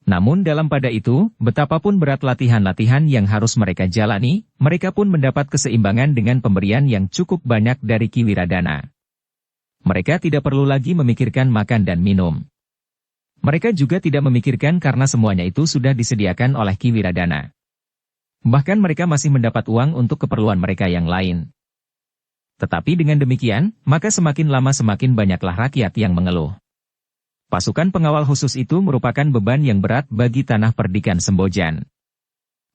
Namun dalam pada itu, betapapun berat latihan-latihan yang harus mereka jalani, mereka pun mendapat keseimbangan dengan pemberian yang cukup banyak dari Ki Wiradana. Mereka tidak perlu lagi memikirkan makan dan minum. Mereka juga tidak memikirkan karena semuanya itu sudah disediakan oleh Ki Wiradana. Bahkan mereka masih mendapat uang untuk keperluan mereka yang lain. Tetapi dengan demikian, maka semakin lama semakin banyaklah rakyat yang mengeluh. Pasukan pengawal khusus itu merupakan beban yang berat bagi Tanah Perdikan Sembojan.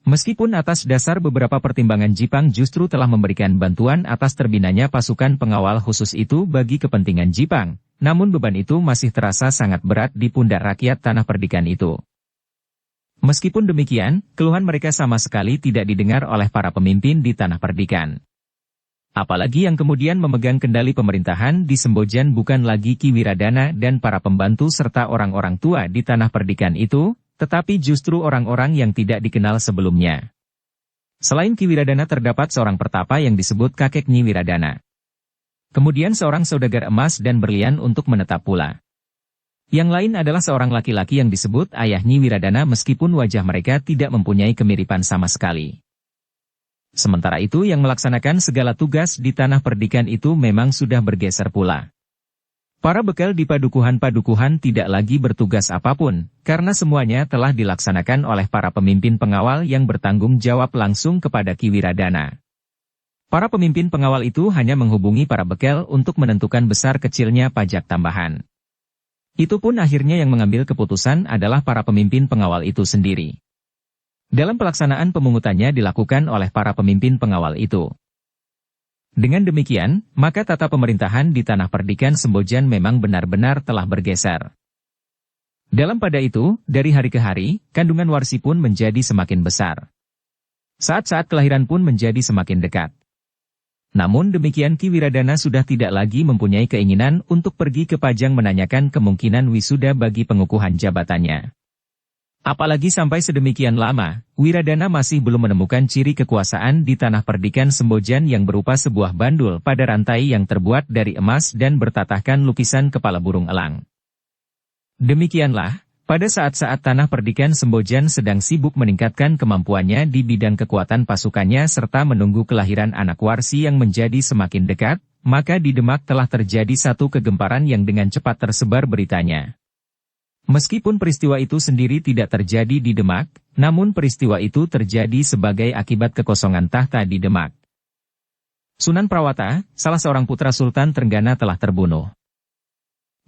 Meskipun atas dasar beberapa pertimbangan Jipang justru telah memberikan bantuan atas terbinanya pasukan pengawal khusus itu bagi kepentingan Jipang, namun beban itu masih terasa sangat berat di pundak rakyat Tanah Perdikan itu. Meskipun demikian, keluhan mereka sama sekali tidak didengar oleh para pemimpin di Tanah Perdikan. Apalagi yang kemudian memegang kendali pemerintahan di Sembojan bukan lagi Ki Wiradana dan para pembantu serta orang-orang tua di Tanah Perdikan itu, tetapi justru orang-orang yang tidak dikenal sebelumnya. Selain Ki Wiradana terdapat seorang pertapa yang disebut kakek Nyi Wiradana. Kemudian seorang saudagar emas dan berlian untuk menetap pula. Yang lain adalah seorang laki-laki yang disebut ayah Nyi Wiradana meskipun wajah mereka tidak mempunyai kemiripan sama sekali. Sementara itu yang melaksanakan segala tugas di Tanah Perdikan itu memang sudah bergeser pula. Para bekal di padukuhan-padukuhan tidak lagi bertugas apapun, karena semuanya telah dilaksanakan oleh para pemimpin pengawal yang bertanggung jawab langsung kepada Ki Wiradana. Para pemimpin pengawal itu hanya menghubungi para bekal untuk menentukan besar kecilnya pajak tambahan. Itu pun akhirnya yang mengambil keputusan adalah para pemimpin pengawal itu sendiri. Dalam pelaksanaan pemungutannya dilakukan oleh para pemimpin pengawal itu. Dengan demikian, maka tata pemerintahan di Tanah Perdikan Sembojan memang benar-benar telah bergeser. Dalam pada itu, dari hari ke hari, kandungan Warsi pun menjadi semakin besar. Saat-saat kelahiran pun menjadi semakin dekat. Namun demikian Ki Wiradana sudah tidak lagi mempunyai keinginan untuk pergi ke Pajang menanyakan kemungkinan wisuda bagi pengukuhan jabatannya. Apalagi sampai sedemikian lama, Wiradana masih belum menemukan ciri kekuasaan di tanah perdikan Sembojan yang berupa sebuah bandul pada rantai yang terbuat dari emas dan bertatahkan lukisan kepala burung elang. Demikianlah, pada saat-saat tanah perdikan Sembojan sedang sibuk meningkatkan kemampuannya di bidang kekuatan pasukannya serta menunggu kelahiran anak warsi yang menjadi semakin dekat, maka di Demak telah terjadi satu kegemparan yang dengan cepat tersebar beritanya. Meskipun peristiwa itu sendiri tidak terjadi di Demak, namun peristiwa itu terjadi sebagai akibat kekosongan tahta di Demak. Sunan Prawata, salah seorang putra Sultan Trenggana telah terbunuh.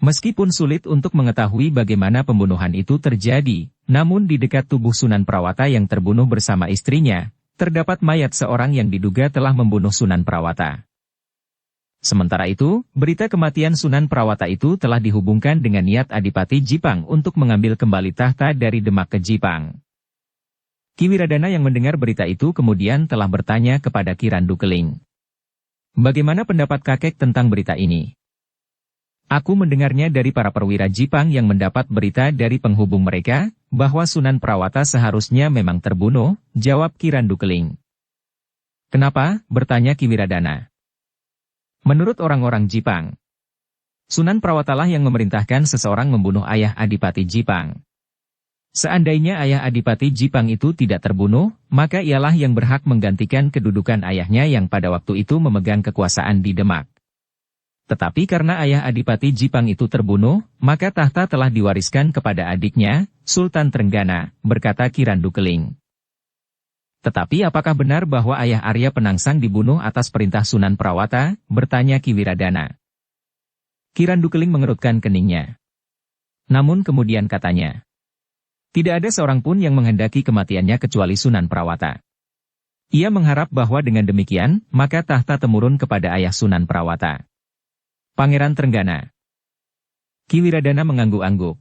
Meskipun sulit untuk mengetahui bagaimana pembunuhan itu terjadi, namun di dekat tubuh Sunan Prawata yang terbunuh bersama istrinya, terdapat mayat seorang yang diduga telah membunuh Sunan Prawata. Sementara itu, berita kematian Sunan Prawata itu telah dihubungkan dengan niat Adipati Jipang untuk mengambil kembali tahta dari Demak ke Jipang. Ki Wiradana yang mendengar berita itu kemudian telah bertanya kepada Ki Randu Keling. Bagaimana pendapat kakek tentang berita ini? Aku mendengarnya dari para perwira Jipang yang mendapat berita dari penghubung mereka, bahwa Sunan Prawata seharusnya memang terbunuh, jawab Ki Randu Keling. Kenapa? Bertanya Ki Wiradana. Menurut orang-orang Jipang, Sunan Prawatalah yang memerintahkan seseorang membunuh ayah Adipati Jipang. Seandainya ayah Adipati Jipang itu tidak terbunuh, maka ialah yang berhak menggantikan kedudukan ayahnya yang pada waktu itu memegang kekuasaan di Demak. Tetapi karena ayah Adipati Jipang itu terbunuh, maka tahta telah diwariskan kepada adiknya, Sultan Trenggana, berkata Ki Randu Keling. Tetapi apakah benar bahwa ayah Arya Penangsang dibunuh atas perintah Sunan Prawata? Bertanya Ki Wiradana. Ki Randu Keling mengerutkan keningnya. Namun kemudian katanya, tidak ada seorang pun yang menghendaki kematiannya kecuali Sunan Prawata. Ia mengharap bahwa dengan demikian, maka tahta temurun kepada ayah Sunan Prawata, Pangeran Trenggana. Ki Wiradana mengangguk-angguk.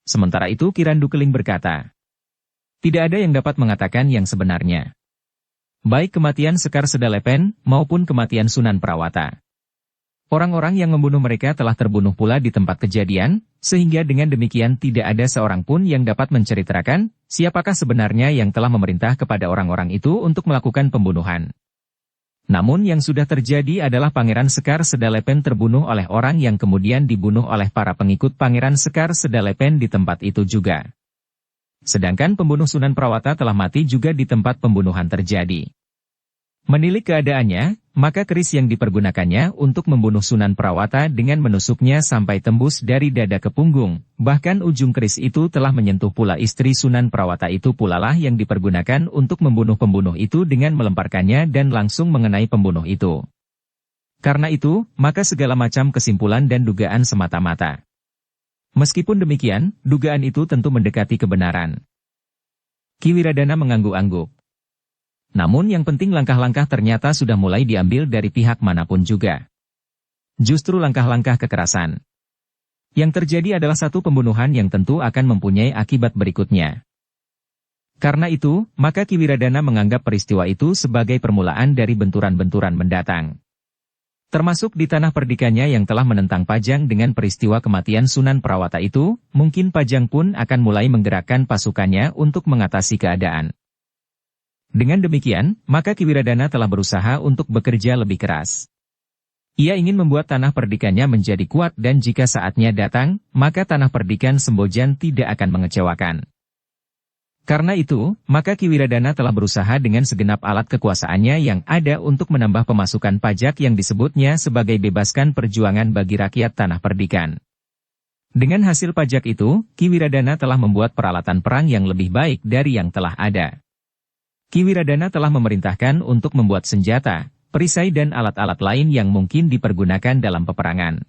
Sementara itu Ki Randu Keling berkata, tidak ada yang dapat mengatakan yang sebenarnya. Baik kematian Sekar Sedalepen, maupun kematian Sunan Prawata. Orang-orang yang membunuh mereka telah terbunuh pula di tempat kejadian, sehingga dengan demikian tidak ada seorang pun yang dapat menceritakan, siapakah sebenarnya yang telah memerintah kepada orang-orang itu untuk melakukan pembunuhan. Namun yang sudah terjadi adalah Pangeran Sekar Sedalepen terbunuh oleh orang yang kemudian dibunuh oleh para pengikut Pangeran Sekar Sedalepen di tempat itu juga. Sedangkan pembunuh Sunan Prawata telah mati juga di tempat pembunuhan terjadi. Menilik keadaannya, maka keris yang dipergunakannya untuk membunuh Sunan Prawata dengan menusuknya sampai tembus dari dada ke punggung, bahkan ujung keris itu telah menyentuh pula istri Sunan Prawata itu pulalah yang dipergunakan untuk membunuh pembunuh itu dengan melemparkannya dan langsung mengenai pembunuh itu. Karena itu, maka segala macam kesimpulan dan dugaan semata-mata. Meskipun demikian, dugaan itu tentu mendekati kebenaran. Ki Wiradana mengangguk-angguk. Namun yang penting langkah-langkah ternyata sudah mulai diambil dari pihak manapun juga. Justru langkah-langkah kekerasan. Yang terjadi adalah satu pembunuhan yang tentu akan mempunyai akibat berikutnya. Karena itu, maka Ki Wiradana menganggap peristiwa itu sebagai permulaan dari benturan-benturan mendatang. Termasuk di tanah perdikannya yang telah menentang Pajang dengan peristiwa kematian Sunan Prawata itu, mungkin Pajang pun akan mulai menggerakkan pasukannya untuk mengatasi keadaan. Dengan demikian, maka Ki Wiradana telah berusaha untuk bekerja lebih keras. Ia ingin membuat tanah perdikannya menjadi kuat dan jika saatnya datang, maka tanah perdikan Sembojan tidak akan mengecewakan. Karena itu, maka Ki Wiradana telah berusaha dengan segenap alat kekuasaannya yang ada untuk menambah pemasukan pajak yang disebutnya sebagai bebaskan perjuangan bagi rakyat tanah perdikan. Dengan hasil pajak itu, Ki Wiradana telah membuat peralatan perang yang lebih baik dari yang telah ada. Ki Wiradana telah memerintahkan untuk membuat senjata, perisai dan alat-alat lain yang mungkin dipergunakan dalam peperangan.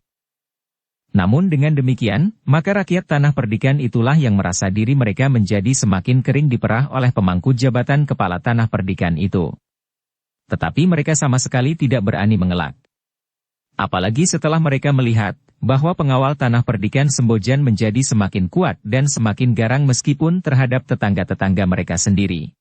Namun dengan demikian, maka rakyat tanah perdikan itulah yang merasa diri mereka menjadi semakin kering diperah oleh pemangku jabatan kepala tanah perdikan itu. Tetapi mereka sama sekali tidak berani mengelak. Apalagi setelah mereka melihat, bahwa pengawal tanah perdikan Sembojan menjadi semakin kuat dan semakin garang meskipun terhadap tetangga-tetangga mereka sendiri.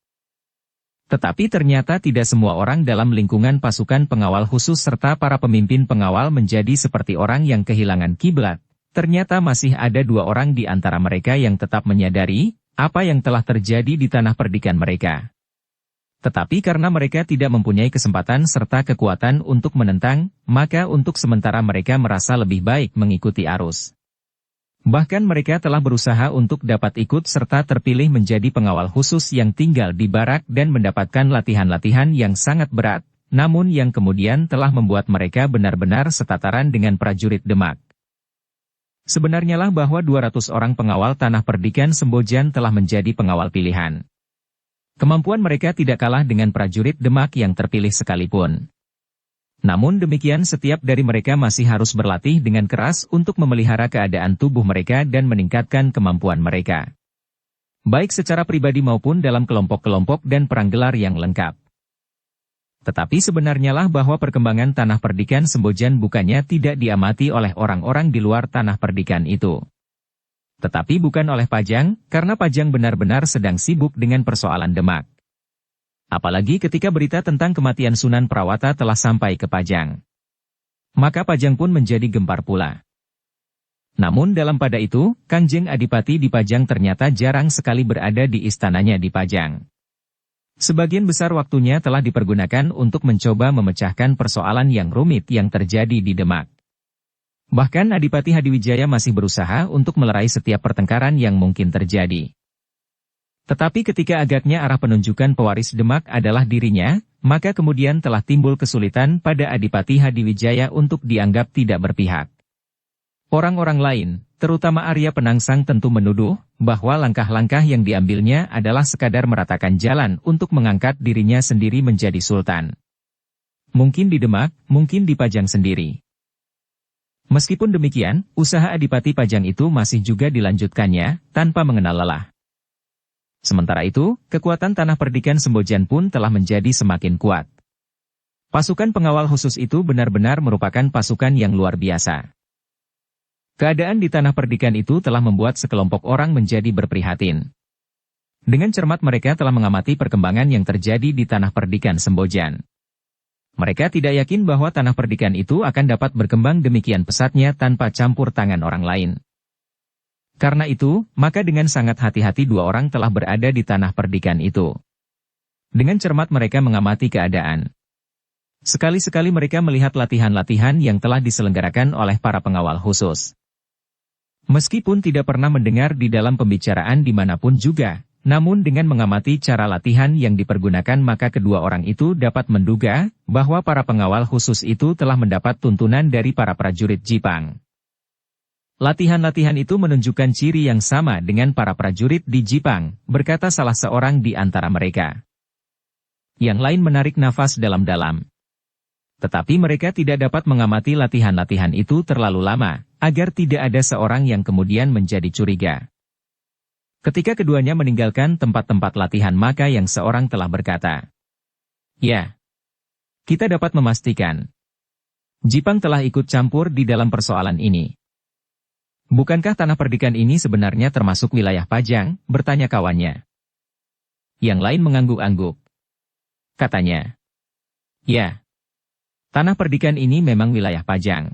Tetapi ternyata tidak semua orang dalam lingkungan pasukan pengawal khusus serta para pemimpin pengawal menjadi seperti orang yang kehilangan kiblat. Ternyata masih ada 2 orang di antara mereka yang tetap menyadari apa yang telah terjadi di tanah perdikan mereka. Tetapi karena mereka tidak mempunyai kesempatan serta kekuatan untuk menentang, maka untuk sementara mereka merasa lebih baik mengikuti arus. Bahkan mereka telah berusaha untuk dapat ikut serta terpilih menjadi pengawal khusus yang tinggal di barak dan mendapatkan latihan-latihan yang sangat berat, namun yang kemudian telah membuat mereka benar-benar setataran dengan prajurit Demak. Sebenarnya lah bahwa 200 orang pengawal tanah perdikan Sembojan telah menjadi pengawal pilihan. Kemampuan mereka tidak kalah dengan prajurit Demak yang terpilih sekalipun. Namun demikian setiap dari mereka masih harus berlatih dengan keras untuk memelihara keadaan tubuh mereka dan meningkatkan kemampuan mereka. Baik secara pribadi maupun dalam kelompok-kelompok dan perang gelar yang lengkap. Tetapi sebenarnya lah bahwa perkembangan tanah perdikan Sembojan bukannya tidak diamati oleh orang-orang di luar tanah perdikan itu. Tetapi bukan oleh Pajang, karena Pajang benar-benar sedang sibuk dengan persoalan Demak. Apalagi ketika berita tentang kematian Sunan Prawata telah sampai ke Pajang. Maka Pajang pun menjadi gempar pula. Namun dalam pada itu, Kanjeng Adipati di Pajang ternyata jarang sekali berada di istananya di Pajang. Sebagian besar waktunya telah dipergunakan untuk mencoba memecahkan persoalan yang rumit yang terjadi di Demak. Bahkan Adipati Hadiwijaya masih berusaha untuk melerai setiap pertengkaran yang mungkin terjadi. Tetapi ketika agaknya arah penunjukan pewaris Demak adalah dirinya, maka kemudian telah timbul kesulitan pada Adipati Hadiwijaya untuk dianggap tidak berpihak. Orang-orang lain, terutama Arya Penangsang tentu menuduh, bahwa langkah-langkah yang diambilnya adalah sekadar meratakan jalan untuk mengangkat dirinya sendiri menjadi sultan. Mungkin di Demak, mungkin di Pajang sendiri. Meskipun demikian, usaha Adipati Pajang itu masih juga dilanjutkannya, tanpa mengenal lelah. Sementara itu, kekuatan tanah perdikan Sembojan pun telah menjadi semakin kuat. Pasukan pengawal khusus itu benar-benar merupakan pasukan yang luar biasa. Keadaan di tanah perdikan itu telah membuat sekelompok orang menjadi berprihatin. Dengan cermat mereka telah mengamati perkembangan yang terjadi di tanah perdikan Sembojan. Mereka tidak yakin bahwa tanah perdikan itu akan dapat berkembang demikian pesatnya tanpa campur tangan orang lain. Karena itu, maka dengan sangat hati-hati 2 orang telah berada di tanah perdikan itu. Dengan cermat mereka mengamati keadaan. Sekali-sekali mereka melihat latihan-latihan yang telah diselenggarakan oleh para pengawal khusus. Meskipun tidak pernah mendengar di dalam pembicaraan dimanapun juga, namun dengan mengamati cara latihan yang dipergunakan maka kedua orang itu dapat menduga bahwa para pengawal khusus itu telah mendapat tuntunan dari para prajurit Jipang. Latihan-latihan itu menunjukkan ciri yang sama dengan para prajurit di Jipang, berkata salah seorang di antara mereka. Yang lain menarik nafas dalam-dalam. Tetapi mereka tidak dapat mengamati latihan-latihan itu terlalu lama, agar tidak ada seorang yang kemudian menjadi curiga. Ketika keduanya meninggalkan tempat-tempat latihan maka yang seorang telah berkata, "Ya, kita dapat memastikan. Jipang telah ikut campur di dalam persoalan ini." "Bukankah tanah perdikan ini sebenarnya termasuk wilayah Pajang?" bertanya kawannya. Yang lain mengangguk-angguk. Katanya, "Ya, tanah perdikan ini memang wilayah Pajang.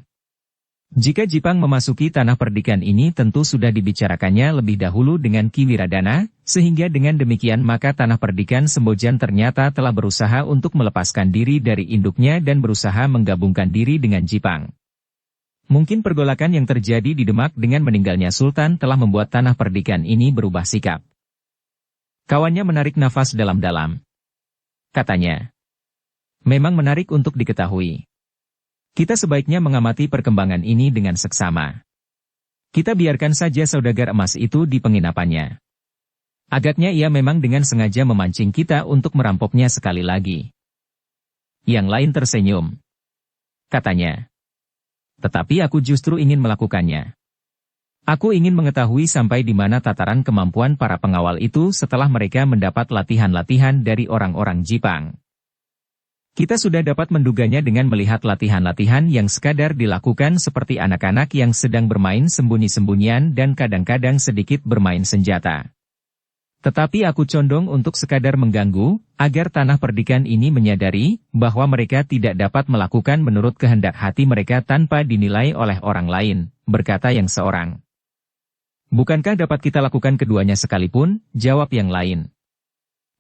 Jika Jipang memasuki tanah perdikan ini tentu sudah dibicarakannya lebih dahulu dengan Ki Wiradana, sehingga dengan demikian maka tanah perdikan Sembojan ternyata telah berusaha untuk melepaskan diri dari induknya dan berusaha menggabungkan diri dengan Jipang. Mungkin pergolakan yang terjadi di Demak dengan meninggalnya Sultan telah membuat tanah perdikan ini berubah sikap." Kawannya menarik nafas dalam-dalam. Katanya, "Memang menarik untuk diketahui. Kita sebaiknya mengamati perkembangan ini dengan seksama. Kita biarkan saja saudagar emas itu di penginapannya. Agaknya ia memang dengan sengaja memancing kita untuk merampoknya sekali lagi." Yang lain tersenyum. Katanya, "Tetapi aku justru ingin melakukannya. Aku ingin mengetahui sampai di mana tataran kemampuan para pengawal itu setelah mereka mendapat latihan-latihan dari orang-orang Jipang. Kita sudah dapat menduganya dengan melihat latihan-latihan yang sekadar dilakukan seperti anak-anak yang sedang bermain sembunyi-sembunyian dan kadang-kadang sedikit bermain senjata. Tetapi aku condong untuk sekadar mengganggu, agar tanah perdikan ini menyadari bahwa mereka tidak dapat melakukan menurut kehendak hati mereka tanpa dinilai oleh orang lain, berkata yang seorang. Bukankah dapat kita lakukan keduanya sekalipun? Jawab yang lain.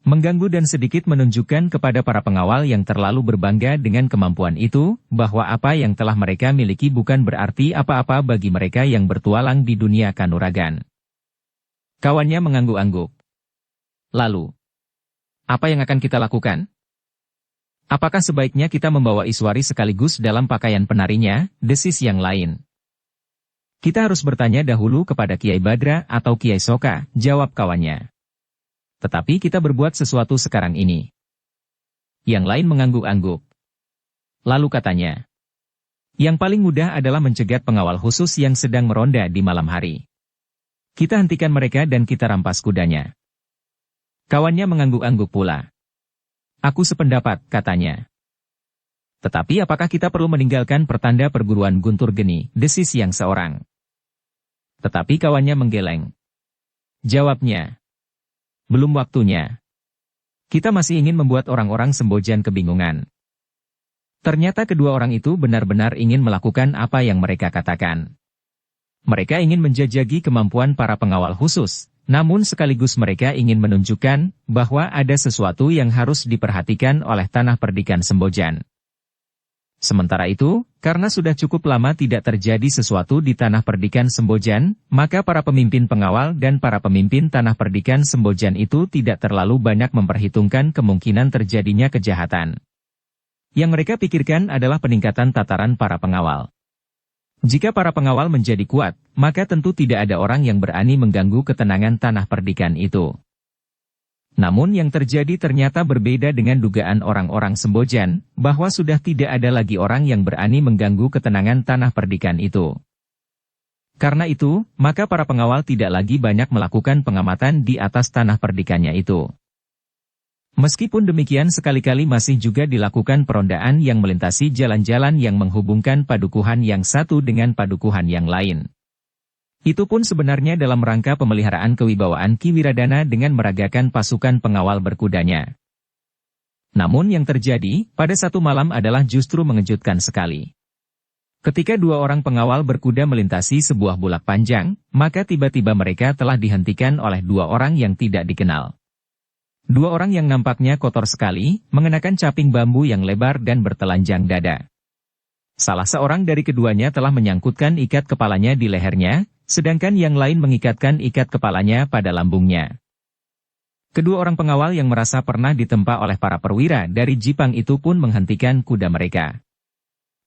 Mengganggu dan sedikit menunjukkan kepada para pengawal yang terlalu berbangga dengan kemampuan itu, bahwa apa yang telah mereka miliki bukan berarti apa-apa bagi mereka yang bertualang di dunia kanuragan. Kawannya mengangguk-angguk. Lalu, apa yang akan kita lakukan? Apakah sebaiknya kita membawa Iswari sekaligus dalam pakaian penarinya, desis yang lain? Kita harus bertanya dahulu kepada Kiai Badra atau Kiai Soka, jawab kawannya. Tetapi kita berbuat sesuatu sekarang ini. Yang lain mengangguk-angguk. Lalu katanya, yang paling mudah adalah mencegat pengawal khusus yang sedang meronda di malam hari. Kita hentikan mereka dan kita rampas kudanya. Kawannya mengangguk-angguk pula. Aku sependapat, katanya. Tetapi apakah kita perlu meninggalkan pertanda perguruan Guntur Geni, desis yang seorang. Tetapi kawannya menggeleng. Jawabnya. Belum waktunya. Kita masih ingin membuat orang-orang Sembojan kebingungan. Ternyata kedua orang itu benar-benar ingin melakukan apa yang mereka katakan. Mereka ingin menjajaki kemampuan para pengawal khusus, namun sekaligus mereka ingin menunjukkan bahwa ada sesuatu yang harus diperhatikan oleh tanah perdikan Sembojan. Sementara itu, karena sudah cukup lama tidak terjadi sesuatu di tanah perdikan Sembojan, maka para pemimpin pengawal dan para pemimpin tanah perdikan Sembojan itu tidak terlalu banyak memperhitungkan kemungkinan terjadinya kejahatan. Yang mereka pikirkan adalah peningkatan tataran para pengawal. Jika para pengawal menjadi kuat, maka tentu tidak ada orang yang berani mengganggu ketenangan tanah perdikan itu. Namun yang terjadi ternyata berbeda dengan dugaan orang-orang Sembojan, bahwa sudah tidak ada lagi orang yang berani mengganggu ketenangan tanah perdikan itu. Karena itu, maka para pengawal tidak lagi banyak melakukan pengamatan di atas tanah perdikannya itu. Meskipun demikian sekali-kali masih juga dilakukan perondaan yang melintasi jalan-jalan yang menghubungkan padukuhan yang satu dengan padukuhan yang lain. Itu pun sebenarnya dalam rangka pemeliharaan kewibawaan Ki Wiradana dengan meragakan pasukan pengawal berkudanya. Namun yang terjadi pada satu malam adalah justru mengejutkan sekali. Ketika dua orang pengawal berkuda melintasi sebuah bulak panjang, maka tiba-tiba mereka telah dihentikan oleh dua orang yang tidak dikenal. Dua orang yang nampaknya kotor sekali, mengenakan caping bambu yang lebar dan bertelanjang dada. Salah seorang dari keduanya telah menyangkutkan ikat kepalanya di lehernya, sedangkan yang lain mengikatkan ikat kepalanya pada lambungnya. Kedua orang pengawal yang merasa pernah ditempa oleh para perwira dari Jipang itu pun menghentikan kuda mereka.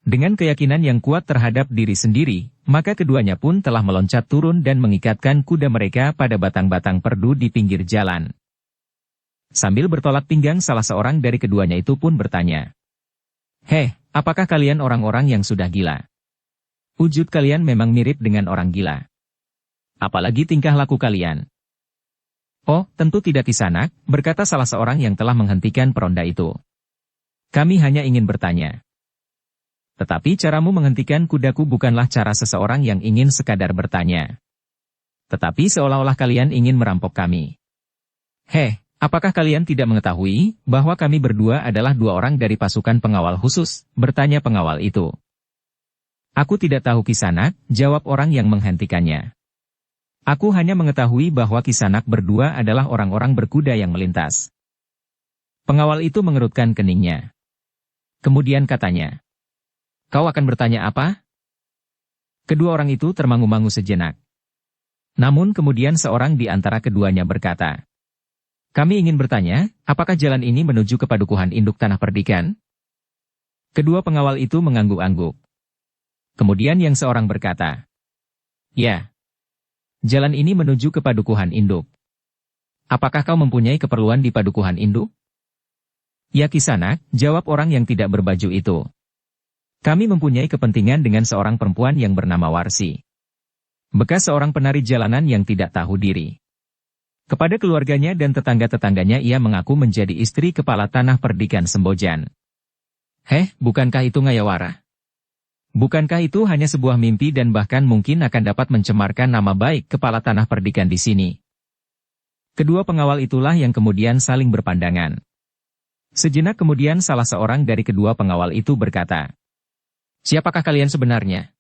Dengan keyakinan yang kuat terhadap diri sendiri, maka keduanya pun telah meloncat turun dan mengikatkan kuda mereka pada batang-batang perdu di pinggir jalan. Sambil bertolak pinggang salah seorang dari keduanya itu pun bertanya. Heh, apakah kalian orang-orang yang sudah gila? Wujud kalian memang mirip dengan orang gila. Apalagi tingkah laku kalian. Oh, tentu tidak Kisanak, berkata salah seorang yang telah menghentikan peronda itu. Kami hanya ingin bertanya. Tetapi caramu menghentikan kudaku bukanlah cara seseorang yang ingin sekadar bertanya. Tetapi seolah-olah kalian ingin merampok kami. Heh. Apakah kalian tidak mengetahui bahwa kami berdua adalah dua orang dari pasukan pengawal khusus? Bertanya pengawal itu. Aku tidak tahu Kisanak, jawab orang yang menghentikannya. Aku hanya mengetahui bahwa Kisanak berdua adalah orang-orang berkuda yang melintas. Pengawal itu mengerutkan keningnya. Kemudian katanya. Kau akan bertanya apa? Kedua orang itu termangu-mangu sejenak. Namun kemudian seorang di antara keduanya berkata. Kami ingin bertanya, apakah jalan ini menuju ke padukuhan induk tanah perdikan? Kedua pengawal itu mengangguk-angguk. Kemudian yang seorang berkata, ya, jalan ini menuju ke padukuhan induk. Apakah kau mempunyai keperluan di padukuhan induk? Ya Kisanak, jawab orang yang tidak berbaju itu. Kami mempunyai kepentingan dengan seorang perempuan yang bernama Warsi. Bekas seorang penari jalanan yang tidak tahu diri. Kepada keluarganya dan tetangga-tetangganya ia mengaku menjadi istri kepala tanah perdikan Sembojan. Heh, bukankah itu ngayawara? Bukankah itu hanya sebuah mimpi dan bahkan mungkin akan dapat mencemarkan nama baik kepala tanah perdikan di sini? Kedua pengawal itulah yang kemudian saling berpandangan. Sejenak kemudian salah seorang dari kedua pengawal itu berkata, "Siapakah kalian sebenarnya?"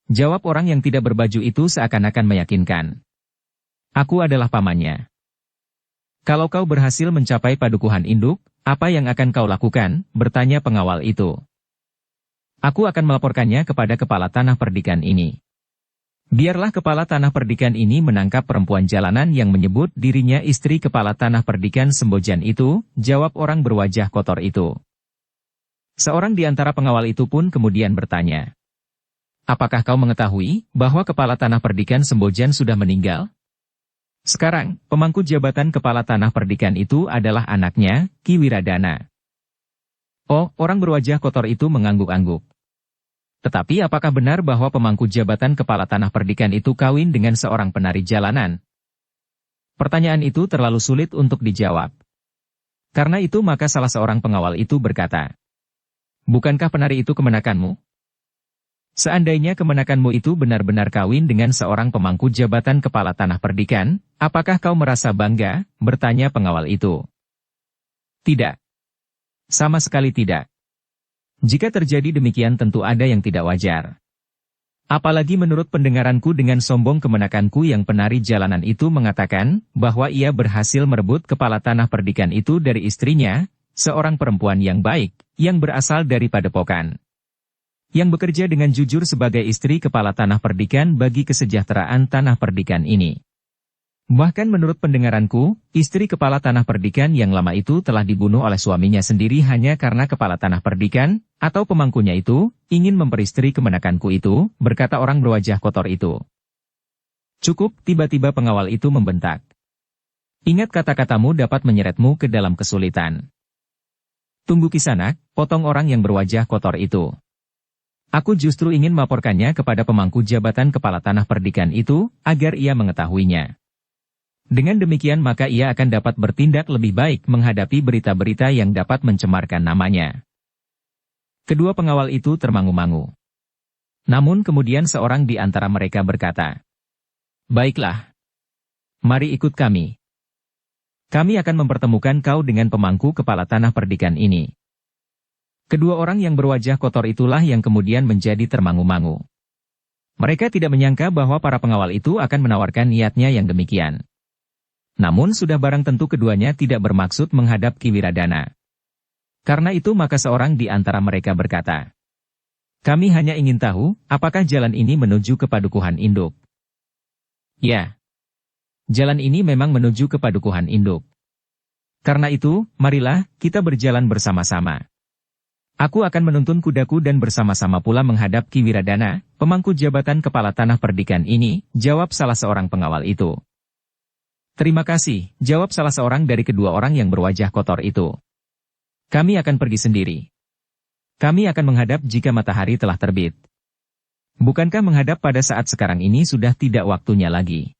Jawab orang yang tidak berbaju itu seakan-akan meyakinkan. "Aku adalah pamannya. Kalau kau berhasil mencapai padukuhan induk, apa yang akan kau lakukan?" bertanya pengawal itu. "Aku akan melaporkannya kepada kepala tanah perdikan ini. Biarlah kepala tanah perdikan ini menangkap perempuan jalanan yang menyebut dirinya istri kepala tanah perdikan Sembojan itu," jawab orang berwajah kotor itu. Seorang di antara pengawal itu pun kemudian bertanya, "Apakah kau mengetahui bahwa kepala tanah perdikan Sembojan sudah meninggal? Sekarang, pemangku jabatan kepala tanah perdikan itu adalah anaknya, Ki Wiradana." Oh, orang berwajah kotor itu mengangguk-angguk. "Tetapi apakah benar bahwa pemangku jabatan kepala tanah perdikan itu kawin dengan seorang penari jalanan?" Pertanyaan itu terlalu sulit untuk dijawab. Karena itu maka salah seorang pengawal itu berkata, "Bukankah penari itu kemenakanmu? Seandainya kemenakanmu itu benar-benar kawin dengan seorang pemangku jabatan kepala tanah perdikan, apakah kau merasa bangga?" bertanya pengawal itu. "Tidak. Sama sekali tidak. Jika terjadi demikian tentu ada yang tidak wajar. Apalagi menurut pendengaranku dengan sombong kemenakanku yang penari jalanan itu mengatakan bahwa ia berhasil merebut kepala tanah perdikan itu dari istrinya, seorang perempuan yang baik, yang berasal dari padepokan. Yang bekerja dengan jujur sebagai istri kepala tanah perdikan bagi kesejahteraan tanah perdikan ini. Bahkan menurut pendengaranku, istri kepala tanah perdikan yang lama itu telah dibunuh oleh suaminya sendiri hanya karena kepala tanah perdikan, atau pemangkunya itu, ingin memperistri kemenakanku itu," berkata orang berwajah kotor itu. "Cukup," tiba-tiba pengawal itu membentak. "Ingat kata-katamu dapat menyeretmu ke dalam kesulitan." "Tunggu Kisanak," potong orang yang berwajah kotor itu. "Aku justru ingin melaporkannya kepada pemangku jabatan kepala tanah perdikan itu, agar ia mengetahuinya. Dengan demikian maka ia akan dapat bertindak lebih baik menghadapi berita-berita yang dapat mencemarkan namanya." Kedua pengawal itu termangu-mangu. Namun kemudian seorang di antara mereka berkata, "Baiklah. Mari ikut kami. Kami akan mempertemukan kau dengan pemangku kepala tanah perdikan ini." Kedua orang yang berwajah kotor itulah yang kemudian menjadi termangu-mangu. Mereka tidak menyangka bahwa para pengawal itu akan menawarkan niatnya yang demikian. Namun sudah barang tentu keduanya tidak bermaksud menghadap Ki Wiradana. Karena itu maka seorang di antara mereka berkata, "Kami hanya ingin tahu, apakah jalan ini menuju ke padukuhan induk?" "Ya. Jalan ini memang menuju ke padukuhan induk. Karena itu, marilah, kita berjalan bersama-sama. Aku akan menuntun kudaku dan bersama-sama pula menghadap Ki Wiradana, pemangku jabatan kepala tanah perdikan ini," jawab salah seorang pengawal itu. "Terima kasih," jawab salah seorang dari kedua orang yang berwajah kotor itu. "Kami akan pergi sendiri. Kami akan menghadap jika matahari telah terbit. Bukankah menghadap pada saat sekarang ini sudah tidak waktunya lagi?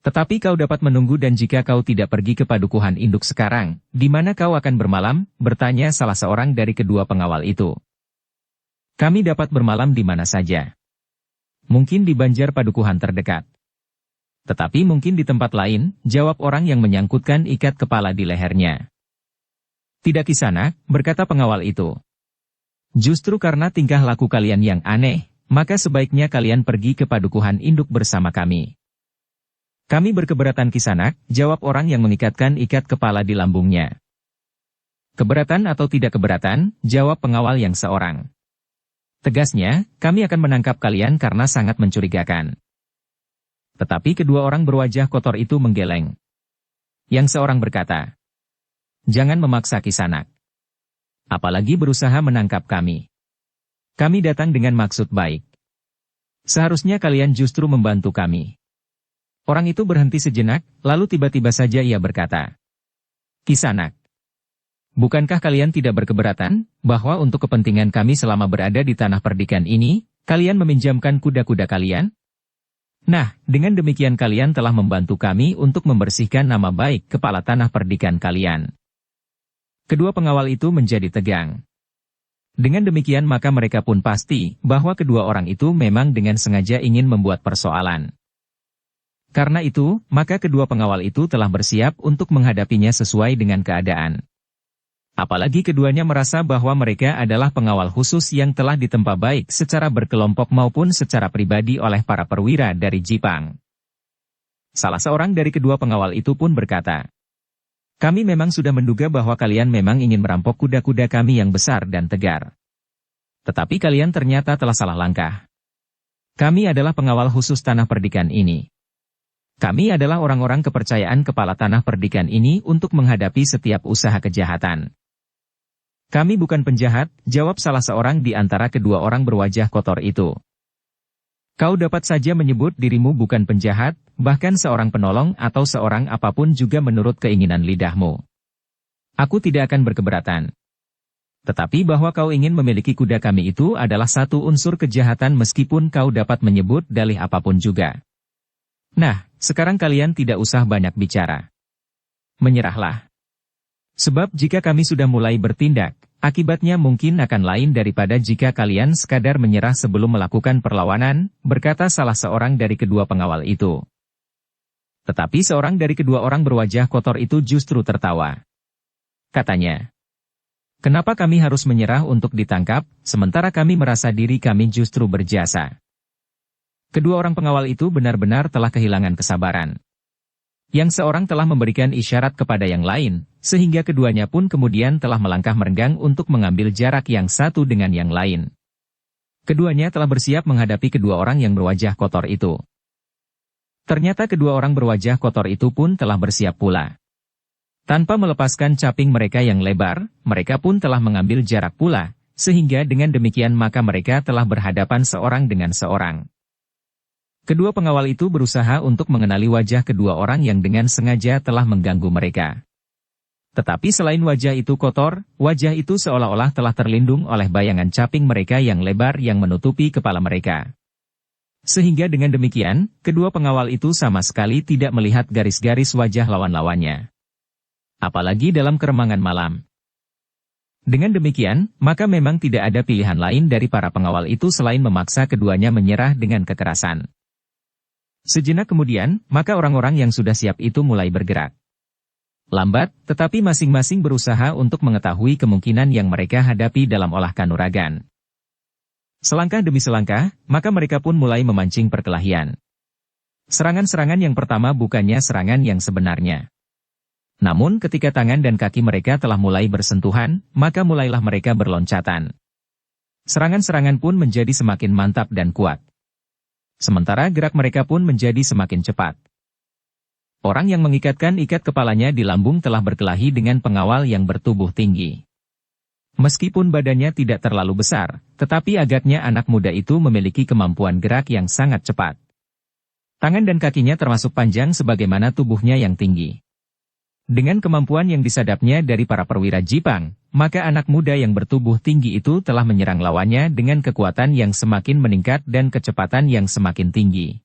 Tetapi kau dapat menunggu dan jika kau tidak pergi ke padukuhan induk sekarang, di mana kau akan bermalam?" bertanya salah seorang dari kedua pengawal itu. "Kami dapat bermalam di mana saja. Mungkin di banjar padukuhan terdekat. Tetapi mungkin di tempat lain," jawab orang yang menyangkutkan ikat kepala di lehernya. "Tidak Kisanak," berkata pengawal itu. "Justru karena tingkah laku kalian yang aneh, maka sebaiknya kalian pergi ke padukuhan induk bersama kami." "Kami berkeberatan Kisanak," jawab orang yang mengikatkan ikat kepala di lambungnya. "Keberatan atau tidak keberatan," jawab pengawal yang seorang. Tegasnya, "Kami akan menangkap kalian karena sangat mencurigakan." Tetapi kedua orang berwajah kotor itu menggeleng. Yang seorang berkata, "Jangan memaksa Kisanak. Apalagi berusaha menangkap kami. Kami datang dengan maksud baik. Seharusnya kalian justru membantu kami." Orang itu berhenti sejenak, lalu tiba-tiba saja ia berkata, "Kisanak, bukankah kalian tidak berkeberatan, bahwa untuk kepentingan kami selama berada di tanah perdikan ini, kalian meminjamkan kuda-kuda kalian? Nah, dengan demikian kalian telah membantu kami untuk membersihkan nama baik kepala tanah perdikan kalian." Kedua pengawal itu menjadi tegang. Dengan demikian maka mereka pun pasti bahwa kedua orang itu memang dengan sengaja ingin membuat persoalan. Karena itu, maka kedua pengawal itu telah bersiap untuk menghadapinya sesuai dengan keadaan. Apalagi keduanya merasa bahwa mereka adalah pengawal khusus yang telah ditempa baik secara berkelompok maupun secara pribadi oleh para perwira dari Jipang. Salah seorang dari kedua pengawal itu pun berkata, "Kami memang sudah menduga bahwa kalian memang ingin merampok kuda-kuda kami yang besar dan tegar. Tetapi kalian ternyata telah salah langkah. Kami adalah pengawal khusus tanah perdikan ini. Kami adalah orang-orang kepercayaan kepala tanah perdikan ini untuk menghadapi setiap usaha kejahatan." "Kami bukan penjahat," jawab salah seorang di antara kedua orang berwajah kotor itu. "Kau dapat saja menyebut dirimu bukan penjahat, bahkan seorang penolong atau seorang apapun juga menurut keinginan lidahmu. Aku tidak akan berkeberatan. Tetapi bahwa kau ingin memiliki kuda kami itu adalah satu unsur kejahatan meskipun kau dapat menyebut dalih apapun juga. Nah, sekarang kalian tidak usah banyak bicara. Menyerahlah. Sebab jika kami sudah mulai bertindak, akibatnya mungkin akan lain daripada jika kalian sekadar menyerah sebelum melakukan perlawanan," berkata salah seorang dari kedua pengawal itu. Tetapi seorang dari kedua orang berwajah kotor itu justru tertawa. Katanya, "Kenapa kami harus menyerah untuk ditangkap, sementara kami merasa diri kami justru berjasa?" Kedua orang pengawal itu benar-benar telah kehilangan kesabaran. Yang seorang telah memberikan isyarat kepada yang lain, sehingga keduanya pun kemudian telah melangkah merenggang untuk mengambil jarak yang satu dengan yang lain. Keduanya telah bersiap menghadapi kedua orang yang berwajah kotor itu. Ternyata kedua orang berwajah kotor itu pun telah bersiap pula. Tanpa melepaskan caping mereka yang lebar, mereka pun telah mengambil jarak pula, sehingga dengan demikian maka mereka telah berhadapan seorang dengan seorang. Kedua pengawal itu berusaha untuk mengenali wajah kedua orang yang dengan sengaja telah mengganggu mereka. Tetapi selain wajah itu kotor, wajah itu seolah-olah telah terlindung oleh bayangan caping mereka yang lebar yang menutupi kepala mereka. Sehingga dengan demikian, kedua pengawal itu sama sekali tidak melihat garis-garis wajah lawan-lawannya. Apalagi dalam keremangan malam. Dengan demikian, maka memang tidak ada pilihan lain dari para pengawal itu selain memaksa keduanya menyerah dengan kekerasan. Sejenak kemudian, maka orang-orang yang sudah siap itu mulai bergerak. Lambat, tetapi masing-masing berusaha untuk mengetahui kemungkinan yang mereka hadapi dalam olah kanuragan. Selangkah demi selangkah, maka mereka pun mulai memancing perkelahian. Serangan-serangan yang pertama bukannya serangan yang sebenarnya. Namun ketika tangan dan kaki mereka telah mulai bersentuhan, maka mulailah mereka berloncatan. Serangan-serangan pun menjadi semakin mantap dan kuat. Sementara gerak mereka pun menjadi semakin cepat. Orang yang mengikatkan ikat kepalanya di lambung telah berkelahi dengan pengawal yang bertubuh tinggi. Meskipun badannya tidak terlalu besar, tetapi agaknya anak muda itu memiliki kemampuan gerak yang sangat cepat. Tangan dan kakinya termasuk panjang sebagaimana tubuhnya yang tinggi. Dengan kemampuan yang disadapnya dari para perwira Jipang, maka anak muda yang bertubuh tinggi itu telah menyerang lawannya dengan kekuatan yang semakin meningkat dan kecepatan yang semakin tinggi.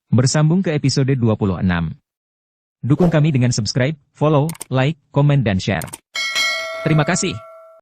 Bersambung ke episode 26. Dukung kami dengan subscribe, follow, like, komen dan share. Terima kasih.